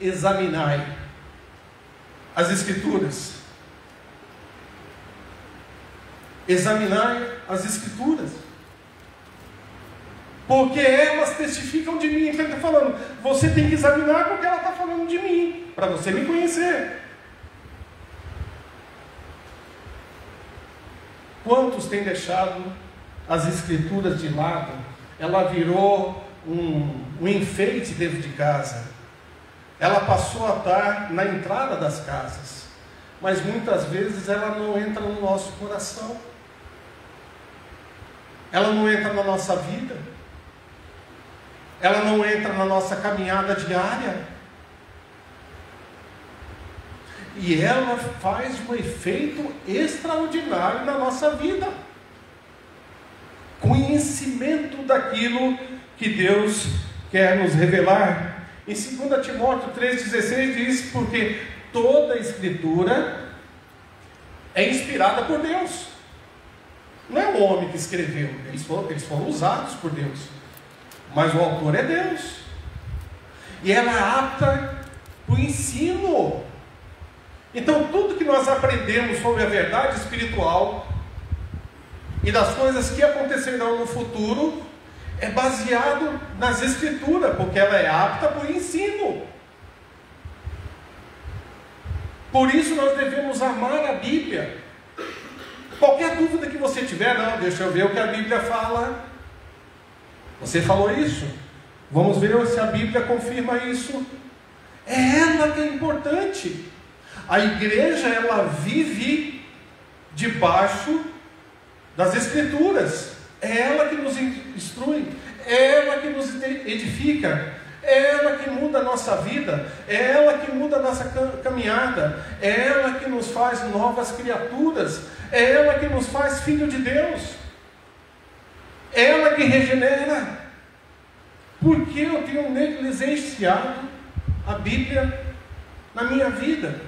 examinai as Escrituras. Examinai as Escrituras, porque elas testificam de mim. Então ele está falando, você tem que examinar porque ela está falando de mim, para você me conhecer. Quantos têm deixado as Escrituras de lado? Ela virou um enfeite dentro de casa. Ela passou a estar na entrada das casas, mas muitas vezes ela não entra no nosso coração, ela não entra na nossa vida, ela não entra na nossa caminhada diária, e ela faz um efeito extraordinário na nossa vida. Conhecimento daquilo que Deus quer nos revelar. Em 2 Timóteo 3,16 diz: porque toda a Escritura é inspirada por Deus. Não é o homem que escreveu, eles foram usados por Deus, mas o autor é Deus. E ela é apta para o ensino. Então tudo que nós aprendemos sobre a verdade espiritual e das coisas que acontecerão no futuro é baseado nas Escrituras, porque ela é apta para o ensino. Por isso nós devemos amar a Bíblia. Qualquer dúvida que você tiver, não, deixa eu ver o que a Bíblia fala. Você falou isso? Vamos ver se a Bíblia confirma isso. É ela que é importante. A igreja, ela vive debaixo das Escrituras. É ela que nos instrui, é ela que nos edifica, é ela que muda a nossa vida, é ela que muda a nossa caminhada, é ela que nos faz novas criaturas, é ela que nos faz filho de Deus, é ela que regenera. Por que eu tenho negligenciado a Bíblia na minha vida,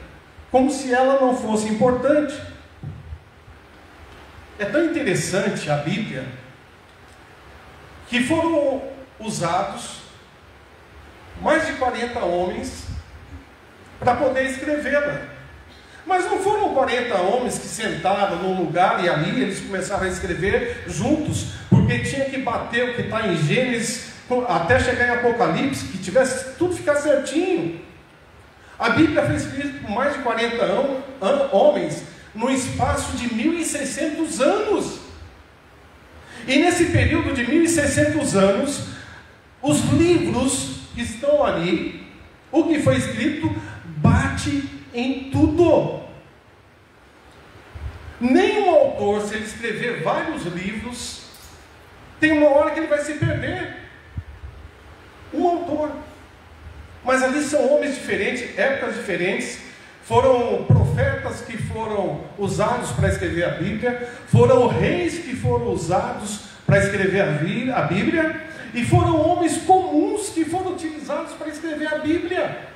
como se ela não fosse importante? É tão interessante a Bíblia, que foram usados mais de 40 homens para poder escrevê-la. Mas não foram 40 homens que sentaram num lugar e ali eles começaram a escrever juntos, porque tinha que bater o que está em Gênesis até chegar em Apocalipse, que tivesse tudo ficar certinho. A Bíblia foi escrita por mais de 40 homens no espaço de 1.600 anos. E nesse período de 1.600 anos, os livros que estão ali, o que foi escrito, bate em tudo. Nenhum autor, se ele escrever vários livros, tem uma hora que ele vai se perder. Um autor. Mas ali são homens diferentes, épocas diferentes. Foram profetas que foram usados para escrever a Bíblia, foram reis que foram usados para escrever a Bíblia, e foram homens comuns que foram utilizados para escrever a Bíblia.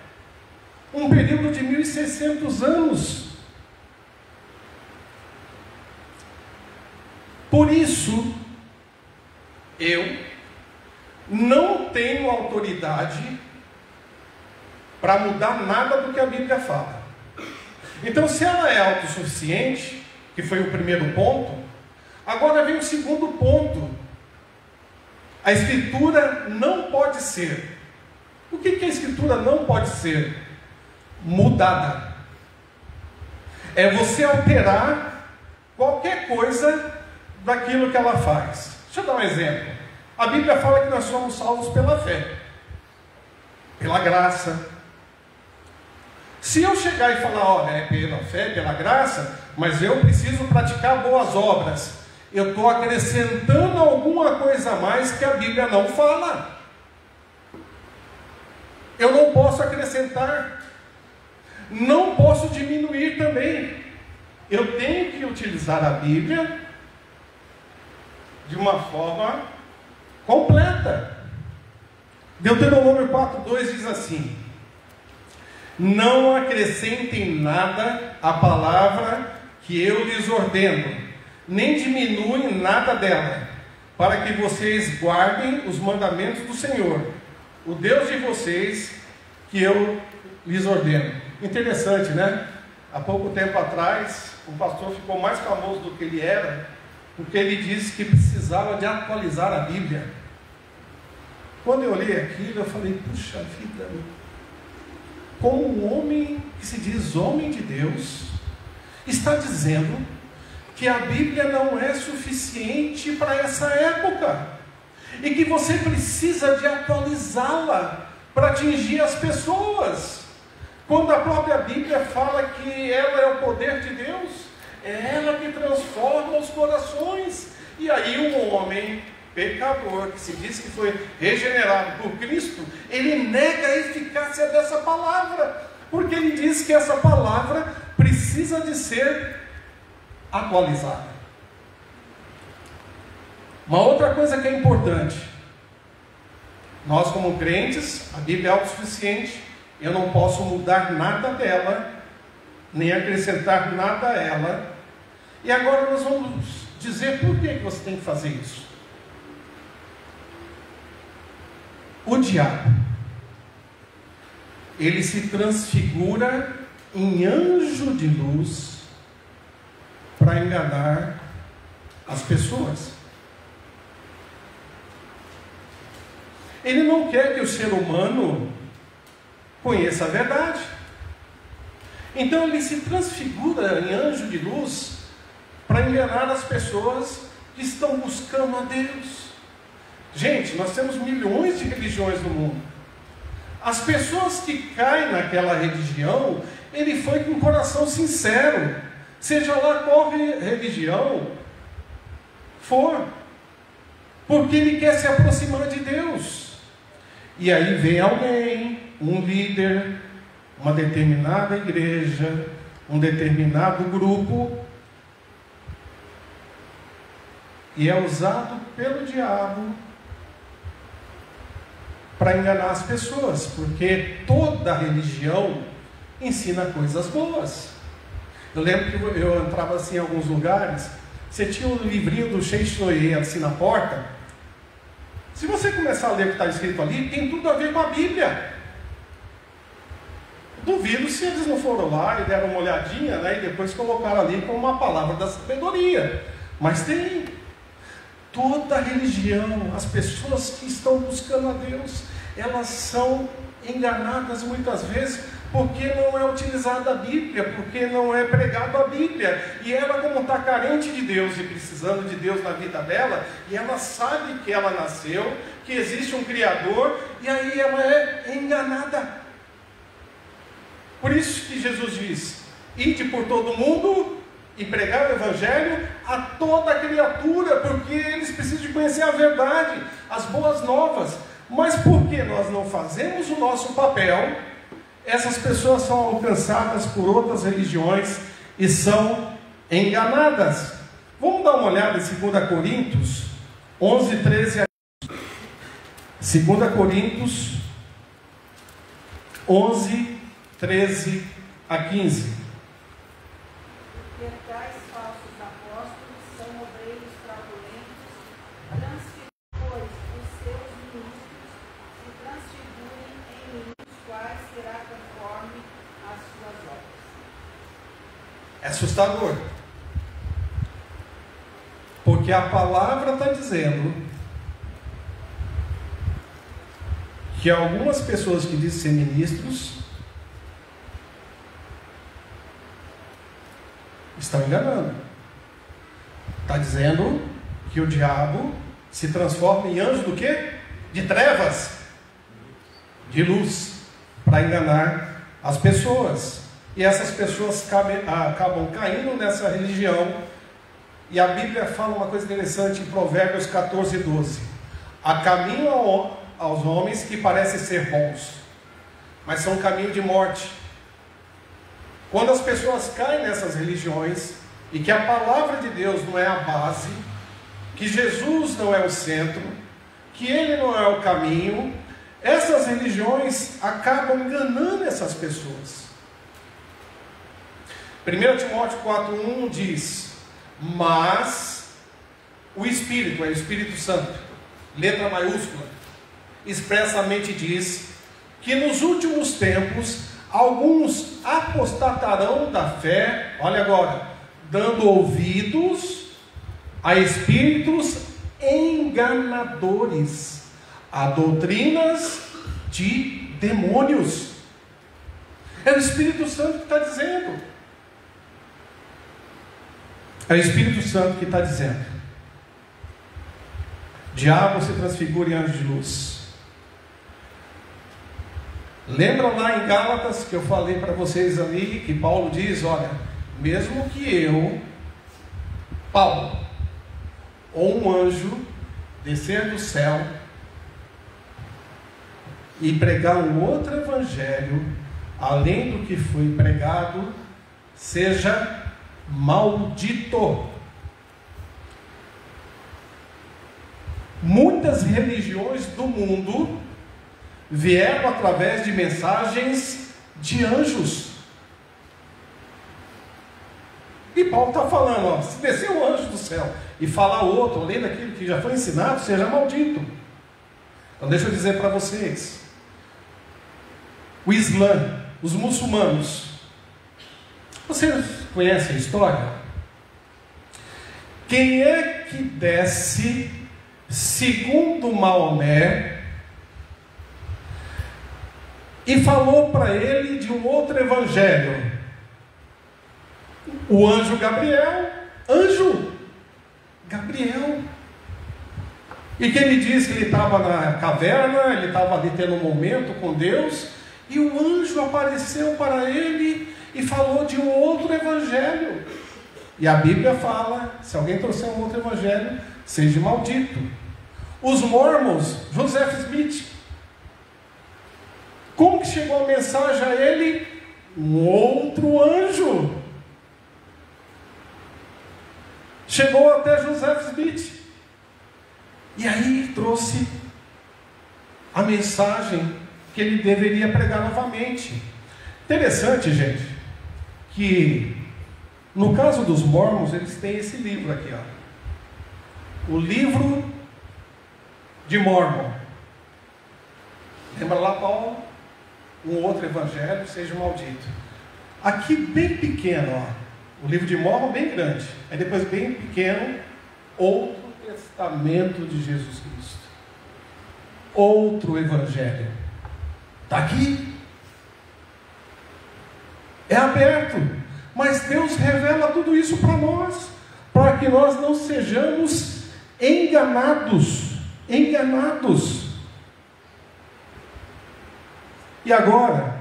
Um período de 1.600 anos. Por isso, eu não tenho autoridade para mudar nada do que a Bíblia fala. Então, se ela é autossuficiente, que foi o primeiro ponto, agora vem o segundo ponto. A Escritura não pode ser. O que a Escritura não pode ser? Mudada. É você alterar qualquer coisa daquilo que ela faz. Deixa eu dar um exemplo. A Bíblia fala que nós somos salvos pela fé, pela graça. Se eu chegar e falar, olha, é pela fé, pela graça, mas eu preciso praticar boas obras, eu estou acrescentando alguma coisa a mais que a Bíblia não fala. Eu não posso acrescentar, não posso diminuir também. Eu tenho que utilizar a Bíblia de uma forma completa. Deuteronômio 4:2 diz assim: não acrescentem nada à palavra que eu lhes ordeno, nem diminuem nada dela, para que vocês guardem os mandamentos do Senhor, o Deus de vocês, que eu lhes ordeno. Interessante, né? Há pouco tempo atrás, o pastor ficou mais famoso do que ele era, porque ele disse que precisava de atualizar a Bíblia. Quando eu olhei aquilo, eu falei, puxa vida, como um homem que se diz homem de Deus está dizendo que a Bíblia não é suficiente para essa época e que você precisa de atualizá-la para atingir as pessoas, quando a própria Bíblia fala que ela é o poder de Deus, é ela que transforma os corações. E aí um homem pecador, que se diz que foi regenerado por Cristo, ele nega a eficácia dessa palavra, porque ele diz que essa palavra precisa de ser atualizada. Uma outra coisa que é importante, Nós, como crentes, a Bíblia é autossuficiente, eu não posso mudar nada dela, nem acrescentar nada a ela. E agora nós vamos dizer por que você tem que fazer isso. O diabo, ele se transfigura em anjo de luz para enganar as pessoas. Ele não quer que o ser humano conheça a verdade. Então ele se transfigura em anjo de luz para enganar as pessoas que estão buscando a Deus. Gente, nós temos milhões de religiões no mundo. As pessoas que caem naquela religião, ele foi com um coração sincero, seja lá qual religião for, porque ele quer se aproximar de Deus. E aí vem alguém, um líder, uma determinada igreja, um determinado grupo, e é usado pelo diabo para enganar as pessoas, porque toda religião ensina coisas boas. Eu lembro que eu entrava assim em alguns lugares, você tinha um livrinho do Sheikh Noé assim na porta. Se você começar a ler o que está escrito ali, tem tudo a ver com a Bíblia. Duvido se eles não foram lá e deram uma olhadinha, né, e depois colocaram ali como uma palavra da sabedoria. Mas tem. Toda religião, as pessoas que estão buscando a Deus, elas são enganadas muitas vezes porque não é utilizada a Bíblia, porque não é pregado a Bíblia. E ela, como está carente de Deus e precisando de Deus na vida dela, e ela sabe que ela nasceu, que existe um Criador, e aí ela é enganada. Por isso que Jesus diz: ide por todo mundo e pregar o Evangelho a toda criatura, porque eles precisam de conhecer a verdade, as boas novas. Mas porque nós não fazemos o nosso papel, essas pessoas são alcançadas por outras religiões e são enganadas. Vamos dar uma olhada em 2 Coríntios 11, 13 a 15. 2 Coríntios 11, 13 a 15. Porque tais falsos apóstolos são obreiros fraudulentos, transfigurem, pois, os seus ministros, se transfigurem em mim, quais será conforme as suas obras. É assustador, porque a palavra está dizendo que algumas pessoas que dizem ser ministros estão enganando. Está dizendo que o diabo se transforma em anjo do quê? De trevas, de luz, para enganar as pessoas. E essas pessoas acabam caindo nessa religião. E a Bíblia fala uma coisa interessante em Provérbios 14, 12. Há caminho aos homens que parecem ser bons, mas são caminho de morte. Quando as pessoas caem nessas religiões, e que a palavra de Deus não é a base, que Jesus não é o centro, que Ele não é o caminho, essas religiões acabam enganando essas pessoas. 1 Timóteo 4,1 diz: mas o Espírito, é o Espírito Santo, letra maiúscula, expressamente diz que nos últimos tempos alguns apostatarão da fé, olha agora, dando ouvidos a espíritos enganadores, a doutrinas de demônios. É o Espírito Santo que está dizendo. É o Espírito Santo que está dizendo: diabo se transfigura em anjo de luz. Lembram lá em Gálatas que eu falei para vocês ali, que Paulo diz: olha, mesmo que eu, Paulo, ou um anjo descer do céu e pregar um outro evangelho além do que foi pregado, seja maldito. Muitas religiões do mundo vieram através de mensagens de anjos. E Paulo está falando, ó, se descer um anjo do céu e falar outro, além daquilo que já foi ensinado, seja maldito. Então deixa eu dizer para vocês, o Islã, os muçulmanos, vocês conhecem a história? Quem é que desce, segundo Maomé, e falou para ele de um outro evangelho? O anjo Gabriel. Anjo Gabriel. E que ele diz que ele estava na caverna, ele estava ali tendo um momento com Deus, e o anjo apareceu para ele e falou de um outro evangelho. E a Bíblia fala, se alguém trouxer um outro evangelho, seja maldito. Os mormons, Joseph Smith, como que chegou a mensagem a ele? Um outro anjo chegou até Joseph Smith, e aí trouxe a mensagem que ele deveria pregar novamente. Interessante, gente, que no caso dos mormons, eles têm esse livro aqui, ó, o livro de Mormon. Lembra lá, Paulo? Um outro evangelho, seja maldito. Aqui bem pequeno, ó, o livro de Mormon bem grande, aí depois bem pequeno, outro testamento de Jesus Cristo, outro evangelho. Está aqui, é aberto, mas Deus revela tudo isso para nós, para que nós não sejamos enganados. E agora,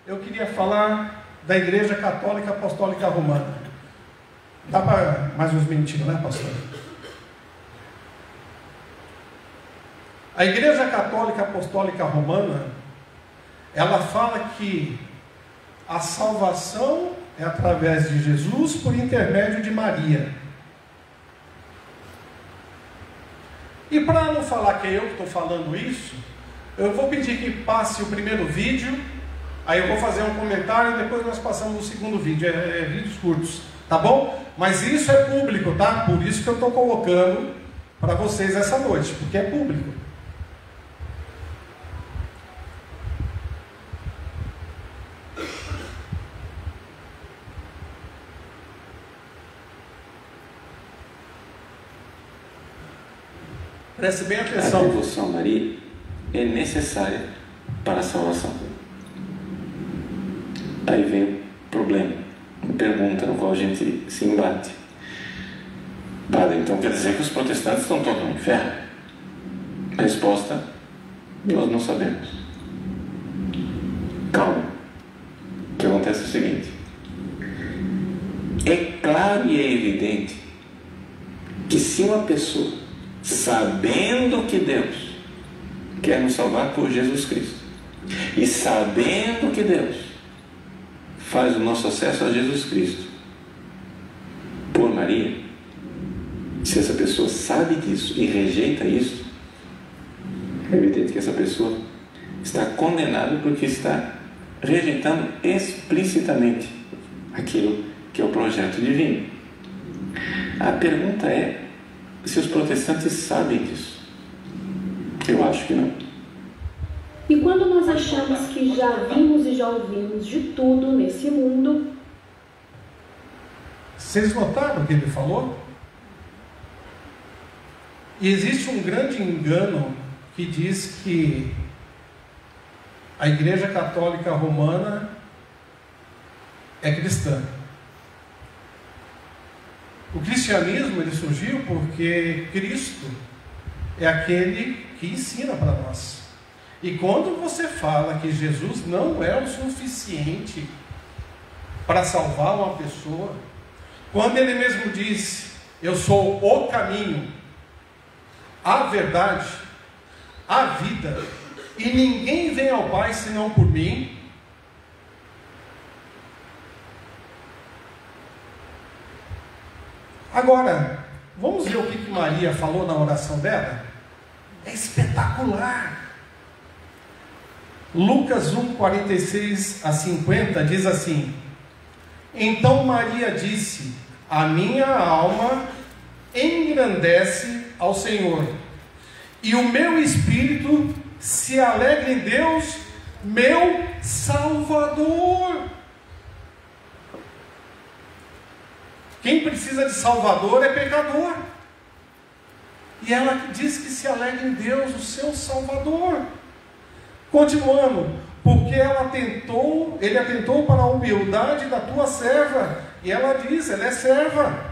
eu queria falar da Igreja Católica Apostólica Romana. Dá para mais uns minutinhos, né, pastor? A Igreja Católica Apostólica Romana, ela fala que a salvação é através de Jesus por intermédio de Maria. E para não falar que é eu que estou falando isso, eu vou pedir que passe o primeiro vídeo, aí eu vou fazer um comentário e depois nós passamos o segundo vídeo, vídeos curtos, tá bom? Mas isso é público, tá? Por isso que eu estou colocando para vocês essa noite, porque é público. Preste bem atenção. A devoção a Maria é necessária para a salvação. Aí vem o problema, a pergunta no qual a gente se embate. Padre, então quer dizer que os protestantes estão todos no inferno? A resposta, nós não sabemos. Calma. O que acontece é o seguinte: é claro e é evidente que se uma pessoa, sabendo que Deus quer nos salvar por Jesus Cristo, e sabendo que Deus faz o nosso acesso a Jesus Cristo por Maria, se essa pessoa sabe disso e rejeita isso, é evidente que essa pessoa está condenada porque está rejeitando explicitamente aquilo que é o projeto divino. A pergunta é se os protestantes sabem disso. Eu acho que não. E quando nós achamos que já vimos e já ouvimos de tudo nesse mundo... Vocês notaram o que ele falou? E existe um grande engano que diz que a Igreja Católica Romana é cristã. O cristianismo ele surgiu porque Cristo é aquele que ensina para nós. E quando você fala que Jesus não é o suficiente para salvar uma pessoa, quando ele mesmo disse, eu sou o caminho, a verdade, a vida, e ninguém vem ao Pai senão por mim, agora, vamos ver o que Maria falou na oração dela? É espetacular. Lucas 1, 46 a 50 diz assim: então Maria disse: a minha alma engrandece ao Senhor, e o meu espírito se alegra em Deus, meu Salvador. Quem precisa de Salvador é pecador. E ela diz que se alegra em Deus, o seu Salvador. Continuando, porque ele atentou para a humildade da tua serva. E ela diz, ela é serva.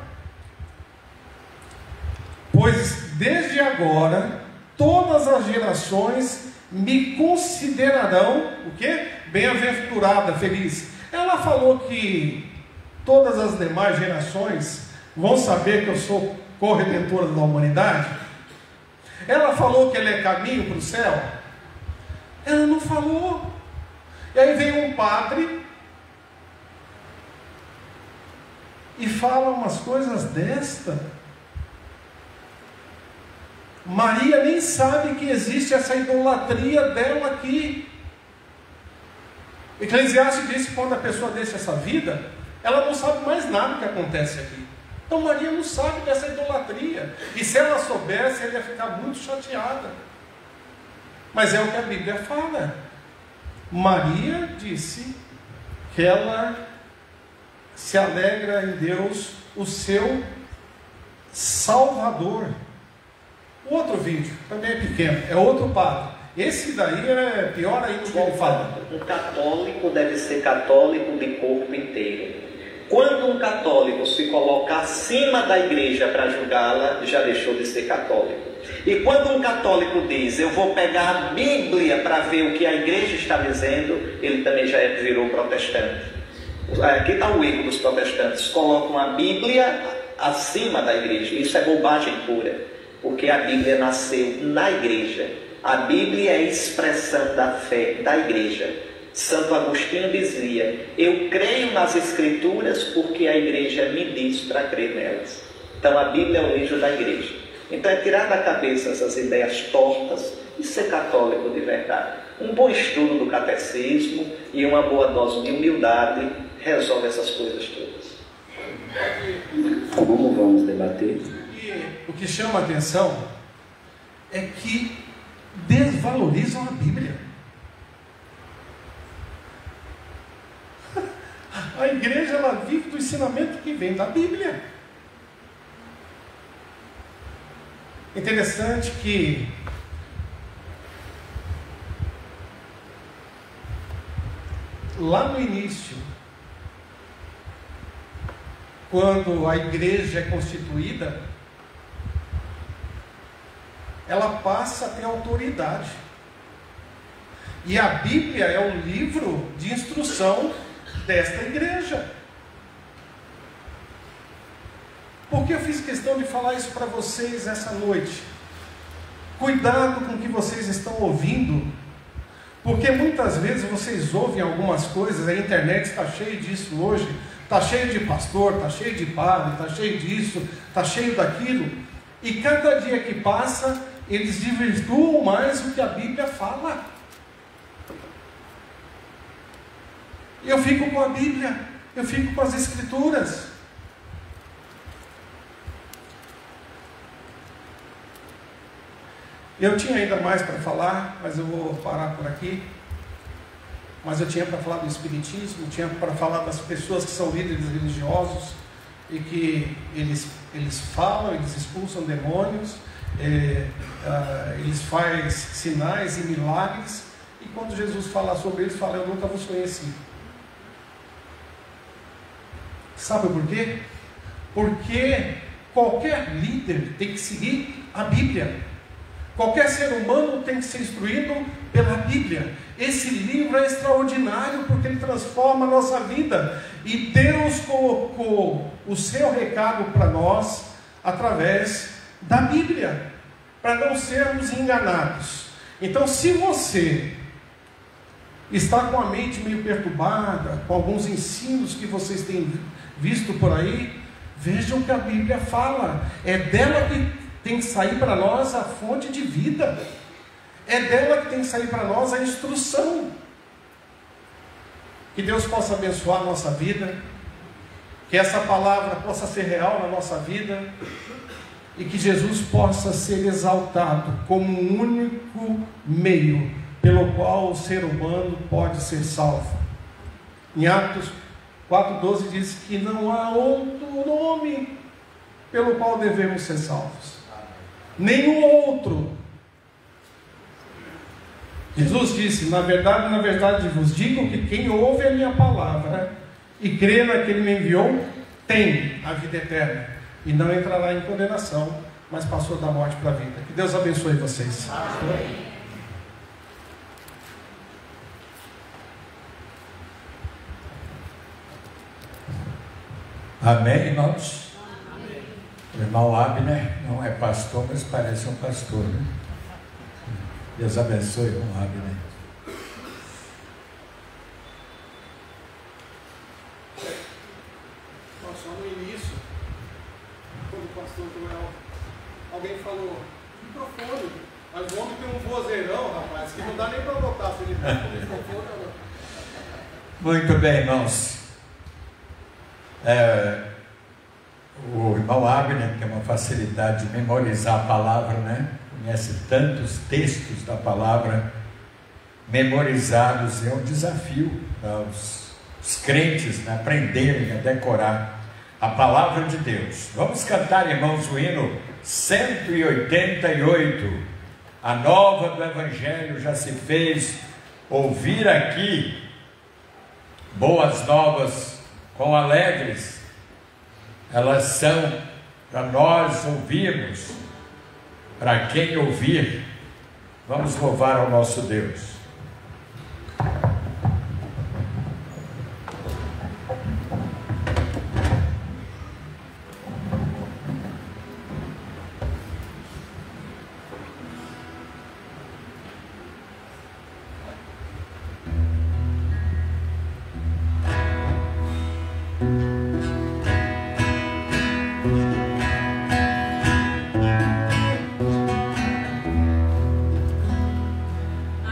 Pois desde agora, todas as gerações me considerarão, o quê? Bem-aventurada, feliz. Ela falou que todas as demais gerações vão saber que eu sou corredentora da humanidade. Ela falou que ele é caminho para o céu. Ela não falou. E aí vem um padre e fala umas coisas desta. Maria nem sabe que existe essa idolatria dela aqui. Eclesiastes diz que quando a pessoa deixa essa vida, ela não sabe mais nada que acontece aqui. Então Maria não sabe dessa idolatria. E se ela soubesse, ela ia ficar muito chateada. Mas é o que a Bíblia fala. Maria disse que ela se alegra em Deus, o seu Salvador. O outro vídeo também é pequeno, é outro padre. Esse daí é pior ainda do que ele fala. Um católico deve ser católico de corpo inteiro. Quando um católico se coloca acima da igreja para julgá-la, já deixou de ser católico. E quando um católico diz, eu vou pegar a Bíblia para ver o que a igreja está dizendo, ele também já virou protestante. Aqui está o erro dos protestantes. Colocam a Bíblia acima da igreja. Isso é bobagem pura. Porque a Bíblia nasceu na igreja. A Bíblia é a expressão da fé da igreja. Santo Agostinho dizia, eu creio nas Escrituras porque a igreja me diz para crer nelas. Então a Bíblia é o livro da igreja. Então é tirar da cabeça essas ideias tortas e ser católico de verdade. Um bom estudo do catecismo e uma boa dose de humildade resolve essas coisas todas. Como vamos debater? E o que chama a atenção é que desvalorizam a Bíblia. A igreja, ela vive do ensinamento que vem da Bíblia. Interessante que lá no início, quando a igreja é constituída, ela passa a ter autoridade. E a Bíblia é o livro de instrução desta igreja. Por que eu fiz questão de falar isso para vocês essa noite? Cuidado com o que vocês estão ouvindo, porque muitas vezes vocês ouvem algumas coisas, a internet está cheia disso hoje, está cheio de pastor, está cheio de padre, está cheio disso, está cheio daquilo, e cada dia que passa, eles desvirtuam mais o que a Bíblia fala. Eu fico com a Bíblia, eu fico com as Escrituras. Eu tinha ainda mais para falar, mas eu vou parar por aqui. Mas eu tinha para falar do Espiritismo, tinha para falar das pessoas que são líderes religiosos e que eles falam, eles expulsam demônios, eles fazem sinais e milagres, e quando Jesus fala sobre eles, fala, eu nunca vos conheci. Sabe por quê? Porque qualquer líder tem que seguir a Bíblia. Qualquer ser humano tem que ser instruído pela Bíblia. Esse livro é extraordinário porque ele transforma a nossa vida. E Deus colocou o seu recado para nós através da Bíblia, para não sermos enganados. Então, se você está com a mente meio perturbada, com alguns ensinos que vocês têm visto por aí, vejam o que a Bíblia fala. É dela que tem que sair para nós a fonte de vida. É dela que tem que sair para nós a instrução. Que Deus possa abençoar a nossa vida, que essa palavra possa ser real na nossa vida, e que Jesus possa ser exaltado como o único meio pelo qual o ser humano pode ser salvo. Em Atos 4,12 diz que não há outro nome pelo qual devemos ser salvos, nenhum outro. Jesus disse: na verdade vos digo que quem ouve a minha palavra e crê naquele que me enviou tem a vida eterna e não entrará em condenação, mas passou da morte para a vida. Que Deus abençoe vocês. Amém. Amém, irmãos? Amém. O irmão Abner não é pastor, mas parece um pastor, né? Deus abençoe, irmão Abner. Só no início, quando o pastor Joel, alguém falou microfone, mas o homem tem um vozeirão, rapaz, que não dá nem para botar se ele tem um microfone. Muito bem, irmãos. O irmão Abner tem uma facilidade de memorizar a palavra, né? Conhece tantos textos da palavra memorizados. É um desafio para os crentes, né, aprenderem a decorar a palavra de Deus. Vamos cantar, irmãos, o hino 188. A nova do Evangelho já se fez ouvir aqui. Boas novas, quão alegres elas são para nós ouvirmos. Para quem ouvir, vamos louvar ao nosso Deus.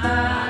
Ah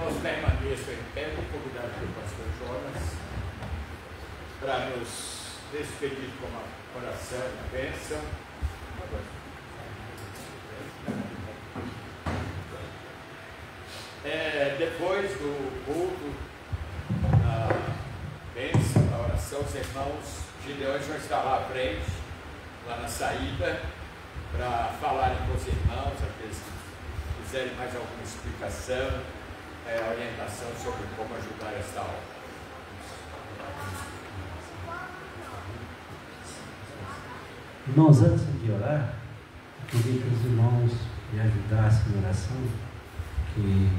irmãos permaneçam em pé, vou convidar aqui o pastor Jonas para nos despedir com uma oração, uma bênção. Depois do culto, a bênção, a oração, os irmãos Gideões vão estar lá à frente, lá na saída, para falarem com os irmãos, aqueles que quiserem mais alguma explicação, orientação sobre como ajudar esta obra. Irmãos, antes de orar, eu queria que os irmãos me ajudassem na oração, que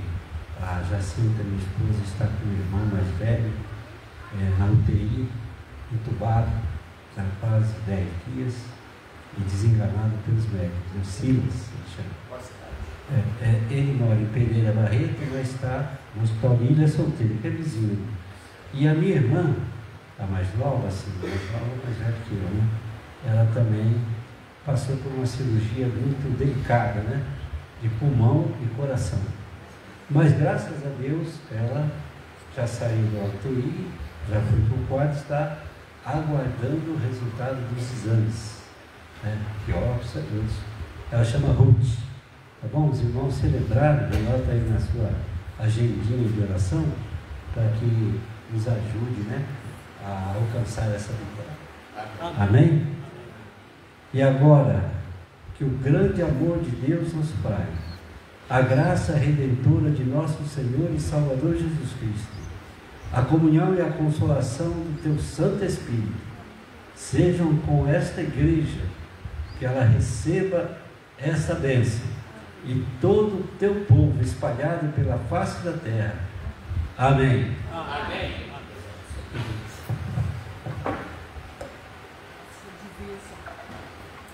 a Jacinta, minha esposa, está com o irmão mais velho, na UTI, entubado, há quase 10 dias, e desenganado pelos médicos. O Silas, ele chama. Ele mora em Pereira Barreto, mas está no Hospital de Ilha Solteira, que é vizinho. E a minha irmã, a mais nova, assim, mais velha que eu, né? Ela também passou por uma cirurgia muito delicada, né? De pulmão e coração. Mas graças a Deus, ela já saiu da UTI, já foi para o quarto, está aguardando o resultado dos exames, né? Biópsia, isso. Ela chama Ruth. Tá bom? Os irmãos celebraram, anota aí na sua agendinha de oração, para que nos ajude, né, a alcançar essa vitória. Amém? E agora, que o grande amor de Deus nos Pai, a graça redentora de nosso Senhor e Salvador Jesus Cristo, a comunhão e a consolação do Teu Santo Espírito, sejam com esta igreja, que ela receba essa bênção, e todo o Teu povo espalhado pela face da terra. Amém. Amém.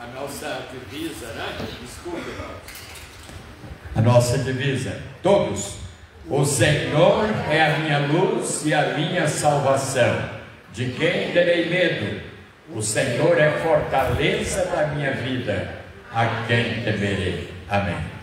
A nossa divisa, né? Desculpe, irmãos. A nossa divisa, todos. O Senhor é a minha luz e a minha salvação. De quem terei medo? O Senhor é fortaleza da minha vida. A quem temerei? Amém.